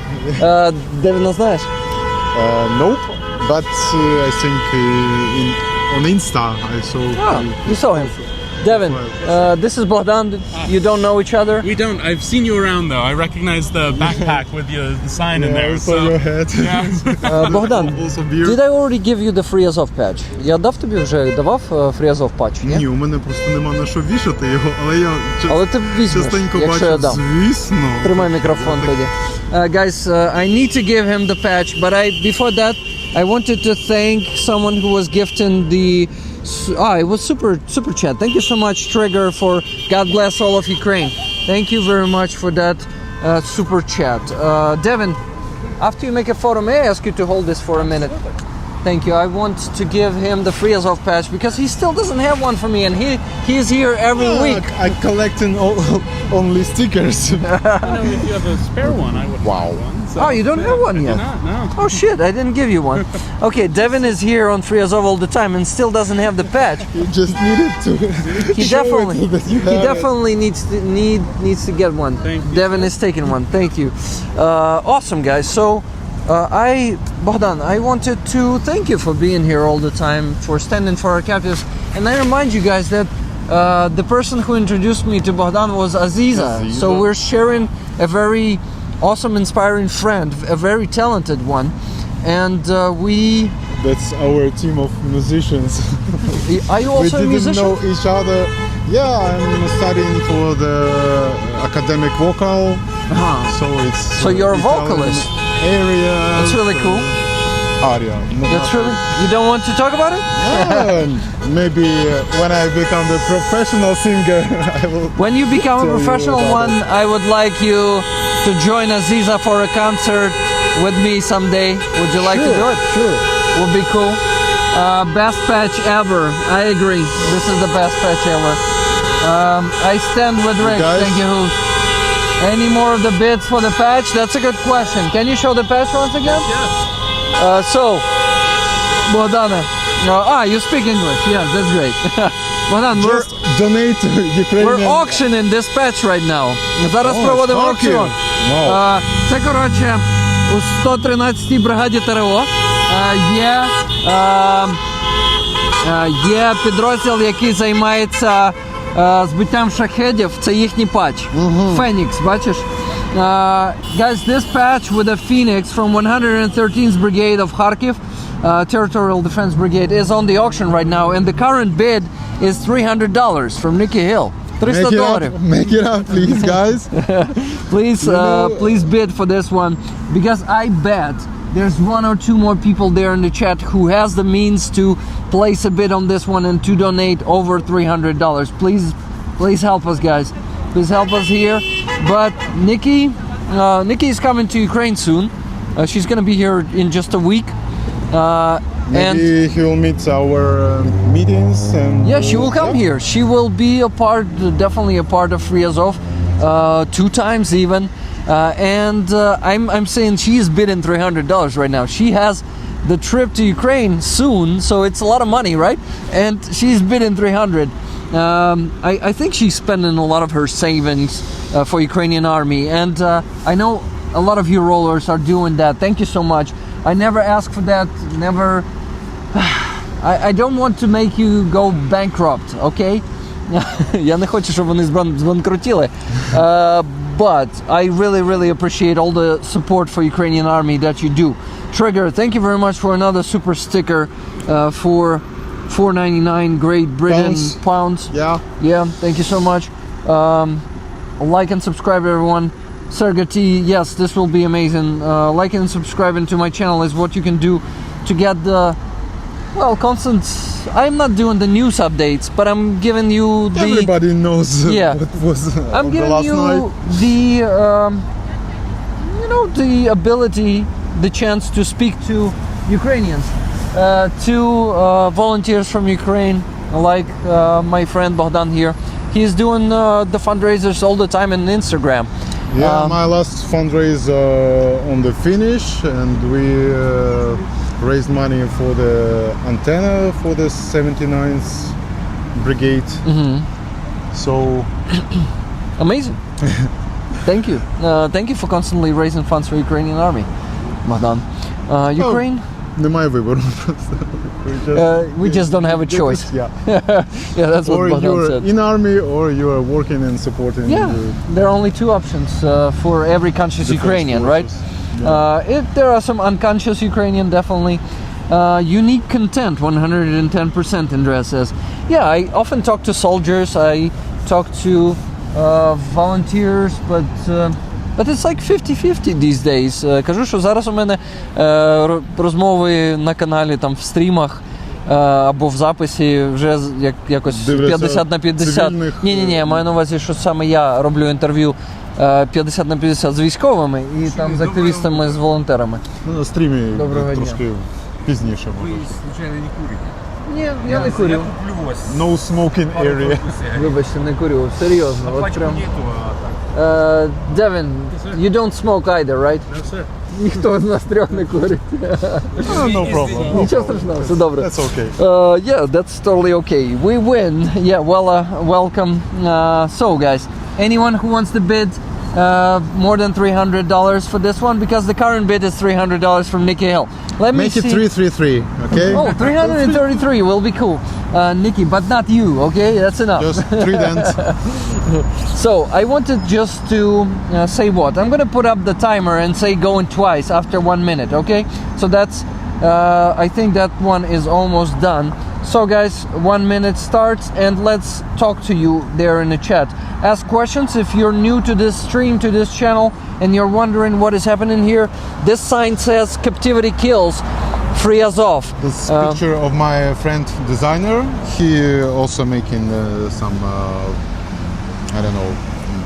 Devin знаєш? Nope. But I think on Insta I saw. You saw him. Devin, this is Bogdan. You don't know each other? We don't. I've seen you around though. I recognize the backpack with the sign in there. I saw your head. Yeah. Богдан, Also beer. did I already give you the free Azov patch? Я дав тобі вже давав free Azov patch, ні? Ні, у мене просто нема на що вішати його, але я Але ти візьмеш, частенько якщо я бачу, дам. звісно. Тримай мікрофон тоді. Guys, I need to give him the patch, but before that, I wanted to thank someone who was gifting the... it was super chat. Thank you so much, Trigger, for God bless all of Ukraine. Thank you very much for that super chat. Devin, after you make a photo, may I ask you to hold this for a minute? Thank you. I want to give him the free Azov patch because he still doesn't have one for me, and he's here every week. I collecting only stickers. You know, if you have a spare one, I would have one. So Oh, you don't have one I yet? do not, no. Oh shit, I didn't give you one. Okay, Devin is here on Free Azov all the time and still doesn't have the patch. You just needed to. He show definitely it that you he have it. definitely needs to get one. Thank you. Devin is taking one. Thank you. Awesome, guys. So Bogdan, I wanted to thank you for being here all the time, for standing for our captives, and I remind you guys that the person who introduced me to Bogdan was Aziza. So we're sharing a very awesome, inspiring friend, a very talented one, and we. That's our team of musicians. Are you also we a didn't musician? know each other. Yeah, I'm studying for the academic vocal. So it's So you're a Italian vocalist. Area. That's really cool. Aria. That's really. You don't want to talk about it? Yeah, maybe when I become the professional singer, I will. When you become a tell you professional about one, I would like you to join Aziza for a concert with me someday. Would you like to do it? Sure. Would be cool. Best patch ever. I agree. This is the best patch ever. I stand with Rick. guys? Thank you. Any more of the bids for the patch? That's a good question. Can you show the patch once again? So, Bogdana. You speak English. Yes, that's great. Bogdan, Just donate to Ukrainian. we're auctioning this patch right now. Зараз Oh, проводимо fuck аукціон. you. Wow. Це, коротше, у 113-й бригаді ТРО є підрозділ, який займається збиттям шахедів. Це їхній патч. Фенікс, бачиш? Guys, this patch with a Phoenix from 113th Brigade of Kharkiv, Territorial Defense Brigade, is on the auction right now, and the current bid is $300 from Nikki Hill. $300. Make it up, please, guys. Please, please bid for this one, because I bet there's one or two more people there in the chat who has the means to place a bid on this one and to donate over $300. Please help us, guys. Please help us here. But Nikki is coming to Ukraine soon. She's gonna be here in just a week. Maybe he will meet our meetings and. Yeah, she will come here. She will be definitely a part of Free Azov, 2 times even. I'm saying she is bidding $300 right now. She has the trip to Ukraine soon, so it's a lot of money, right? And she's bidding $300. I think she's spending a lot of her savings for Ukrainian army, and I know a lot of you rollers are doing that. Thank you so much. I never ask for that. Never. I don't want to make you go bankrupt, okay? Я не хочу, щоб вони збанкрутіли. But I really appreciate all the support for Ukrainian army that you do. Trigger, thank you very much for another super sticker for $4.99 Great Britain pounds. Yeah, thank you so much. Like and subscribe, everyone. Sergey T, yes, this will be amazing. Like and subscribing to my channel is what you can do to get the constant. I'm not doing the news updates, but I'm giving you the. Everybody knows what was. I'm giving you the ability, the chance to speak to Ukrainians, to volunteers from Ukraine, like my friend Bogdan here. He's doing the fundraisers all the time on Instagram. Yeah, my last fundraiser on the finish, and we raised money for the antenna for the 79th Brigade. So amazing. Thank you. Thank you for constantly raising funds for Ukrainian army, Bogdan. Ukraine. Немає вибору. We just don't have a choice. Yeah. Yeah, that's what Or Bogdan you're said. in army, or you are working and supporting. Yeah, there are only 2 options for every conscious Ukrainian, right? If there are some unconscious Ukrainian, definitely. Unique content, 110%, Andrea says. Yeah, I often talk to soldiers, I talk to volunteers, but it's like 50-50 these days. Кажу, що зараз у мене розмови на каналі, там в стрімах або в записі вже якось 50 на 50. Ні, я маю на увазі, що саме я роблю інтерв'ю 50 на 50 з військовими і там з активістами, з волонтерами. Ну, на стрімі Доброго трошки пізніше може. Звичайно, не курите. Ні, я не курю. Я куплю вас. No smoking area. Вибачте, не курю, серйозно. От Пачку прям. нету, а так. Devin, you don't smoke either, right? No, sir. Ніхто з нас 3 не курить. No problem. Нічого страшного, все добре. That's okay. Yeah, that's totally okay. We win. Yeah, well, welcome. So, guys, anyone who wants to bid, more than $300 for this one because the current bid is $300 from Nikki Hill. Let me Make it see. 333, okay? Oh, 333 will be cool, Nikki, but not you, okay? That's enough. Just trident. So I wanted just to say what I'm gonna put up the timer and say going twice after 1 minute, okay? So that's I think that one is almost done. So guys, 1 minute starts and let's talk to you there in the chat. Ask questions if you're new to this stream, to this channel, and you're wondering what is happening here. This sign says captivity kills, free Azov. This picture of my friend designer. He also making some I don't know,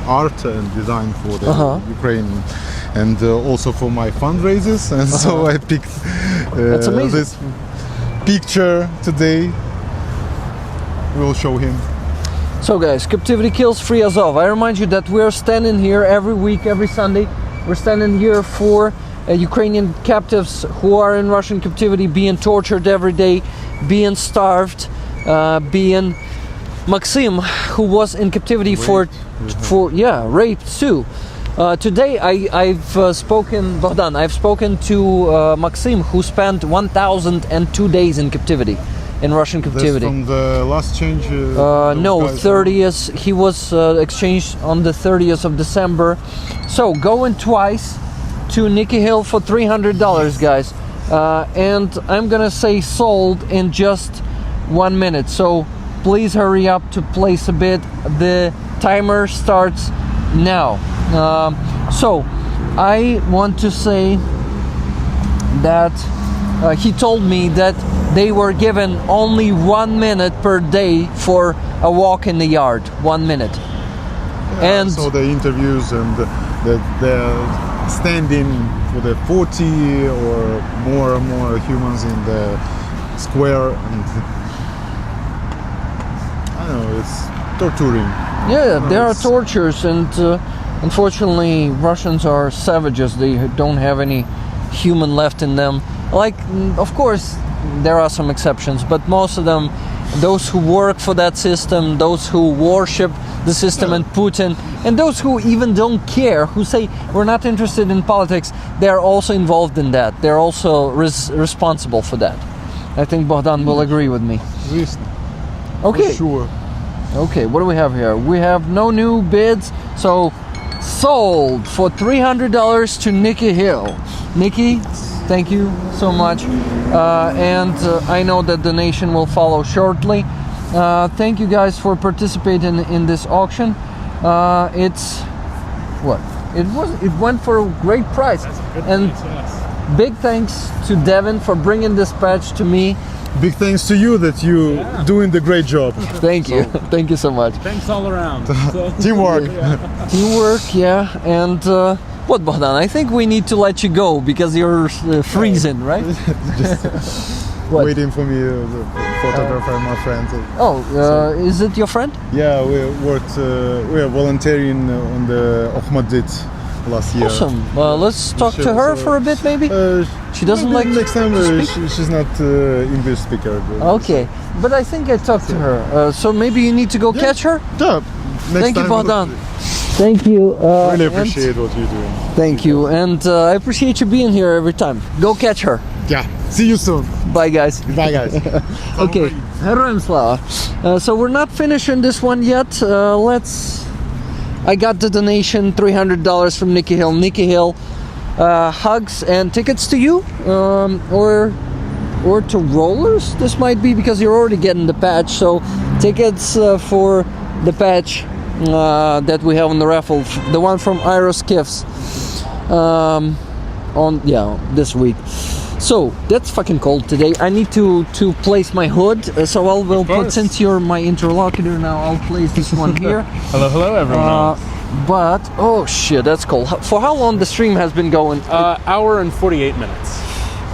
art and design for the Ukraine, and also for my fundraisers. And so I picked That's amazing. this picture today. We'll show him. So guys, captivity kills, free Azov. I remind you that we're standing here every week, every Sunday. We're standing here for Ukrainian captives who are in Russian captivity, being tortured every day, being starved, being Maxim, who was in captivity raped too. Today I've spoken, Bogdan, I've spoken to Maxim, who spent 1,002 days in captivity, in Russian captivity. That's from the last change? No, 30th. He was exchanged on the 30th of December. So going twice to Nikki Hill for $300, guys. And I'm gonna say sold in just 1 minute. So please hurry up to place a bid. The timer starts now. So I want to say that he told me that they were given only 1 minute per day for a walk in the yard. 1 minute. And so the interviews and the standing for the 40 or more humans in the square, and I don't know, it's torturing. yeah, there are tortures, and unfortunately Russians are savages. They don't have any human left in them. Like, of course there are some exceptions, but most of them, those who work for that system, those who worship the system and Putin, and those who even don't care, who say we're not interested in politics, they're also involved in that. They're also responsible for that. I think Bogdan will agree with me. Okay. For sure. Okay, what do we have here? We have no new bids, so sold for $300 to Nikki Hill. Nikki, thank you so much. And I know that the donation will follow shortly. Thank you guys for participating in this auction. It's what? It went for a great price. And big thanks to Devin for bringing this patch to me. Big thanks to you that you doing the great job. Thank you. Thank you so much. Thanks all around. Teamwork. Teamwork, yeah. And what, Bogdan? I think we need to let you go because you're freezing, right? What? Waiting for me, the photographer, my friend. Is it your friend? Yeah, we worked. We are volunteering on the Ohmadit last year. Awesome. Let's talk to her for a bit, maybe. She doesn't like next time. to speak? She's not English speaker. Okay, but I think I talked to her. So maybe you need to go catch her. Yeah. Thank you, Bogdan. Thank you. Really appreciate what you're doing. Thank you, and I appreciate you being here every time. Go catch her. Yeah. See you soon. Bye, guys. Bye, guys. Okay. Heroям слава. So we're not finishing this one yet. I got the donation, $300 from Nikki Hill. Nikki Hill, hugs and tickets to you, or to rollers. This might be because you're already getting the patch. So tickets for the patch that we have on the raffle, the one from Iros Gifts, this week. So that's fucking cold today. I need to place my hood, so I will put, since you're my interlocutor now, I'll place this one here. Hello everyone. But oh shit, that's cold. For how long the stream has been going? Hour and 48 minutes.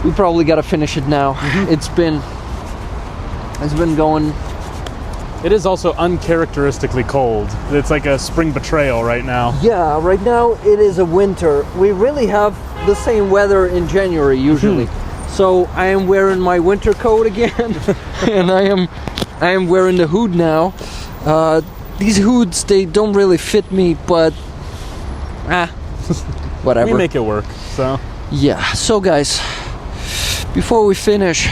We probably gotta finish it now. It's been going. It is also uncharacteristically cold. It's like a spring betrayal right now. Yeah, right now it is a winter. We really have the same weather in January usually. So I am wearing my winter coat again, and I am wearing the hood now. These hoods, they don't really fit me, but Whatever. We make it work. So Yeah. So guys, before we finish,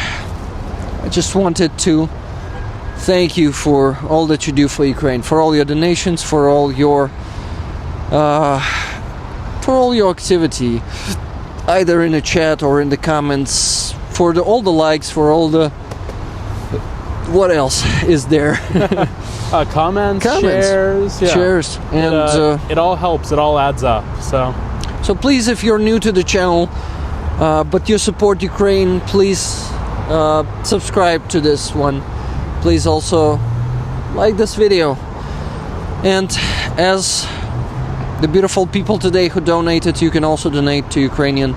I just wanted to thank you for all that you do for Ukraine, for all your donations, for all your activity, either in the chat or in the comments, for all the likes, for all the what else is there? comments, shares, yeah. shares, and it all helps. It all adds up. So please, if you're new to the channel, but you support Ukraine, please subscribe to this one. Please also like this video. And as the beautiful people today who donated, you can also donate to Ukrainian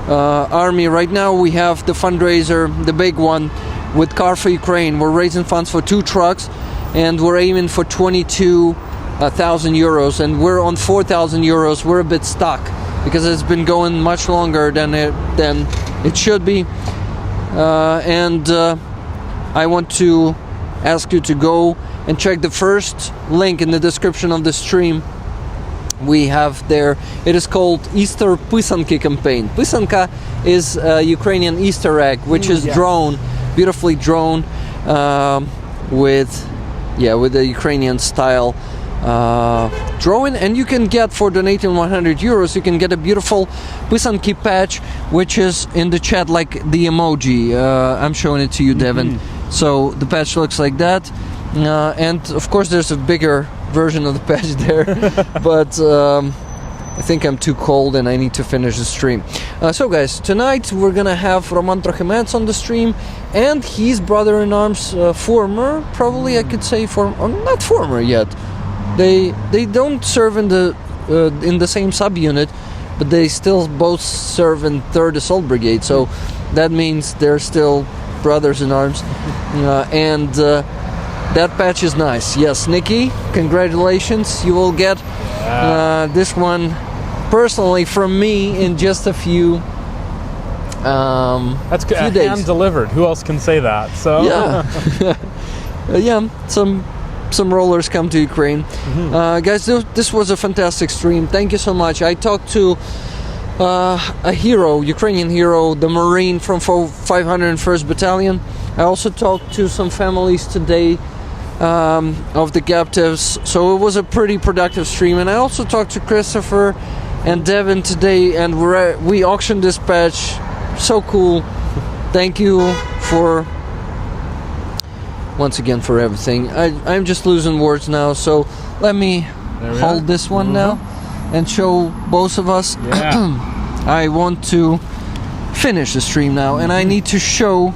army. Right now we have the fundraiser, the big one, with Car for Ukraine. We're raising funds for 2 trucks, and we're aiming for 22,000 euros, and we're on 4,000 euros. We're a bit stuck because it's been going much longer than it should be, and I want to ask you to go and check the first link in the description of the stream. We have there, it is called Easter Pysanki campaign. Pysanka is a Ukrainian Easter egg, which is drawn, beautifully drawn, with the Ukrainian style drawing, and you can get, for donating 100 euros, you can get a beautiful Pysanki patch, which is in the chat like the emoji. I'm showing it to you, Devin. So the patch looks like that, and of course there's a bigger version of the patch there, but I think I'm too cold and I need to finish the stream. So guys, tonight we're gonna have Roman Trochimets on the stream, and his brother-in-arms, former, probably I could say not former yet. They don't serve in the same subunit, but they still both serve in 3rd Assault Brigade, so that means they're still brothers-in-arms, and that patch is nice. Yes, Nikki, congratulations. You will get this one personally from me in just a few that's good. Few days. Hand delivered. Who else can say that? So yeah, some rollers come to Ukraine. Guys, this was a fantastic stream. Thank you so much. I talked to a hero, Ukrainian hero, the Marine from 501st Battalion. I also talked to some families today of the captives, so it was a pretty productive stream. And I also talked to Christopher and Devin today, and we auctioned this patch. So cool. Thank you for once again for everything. I'm just losing words now, so let me hold this one now and show both of us. I want to finish the stream now, and I need to show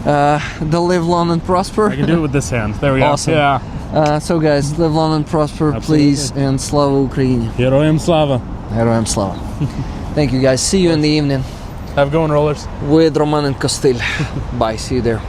the Live Long and Prosper. I can do it with this hand. There we awesome. go. Yeah. So guys, Live Long and Prosper, please, and Slava Ukraini. Heroям slava. Heroям slava. Thank you guys. See you in the evening. Have a good one, rollers. With Roman and Kostil. Bye. See you there.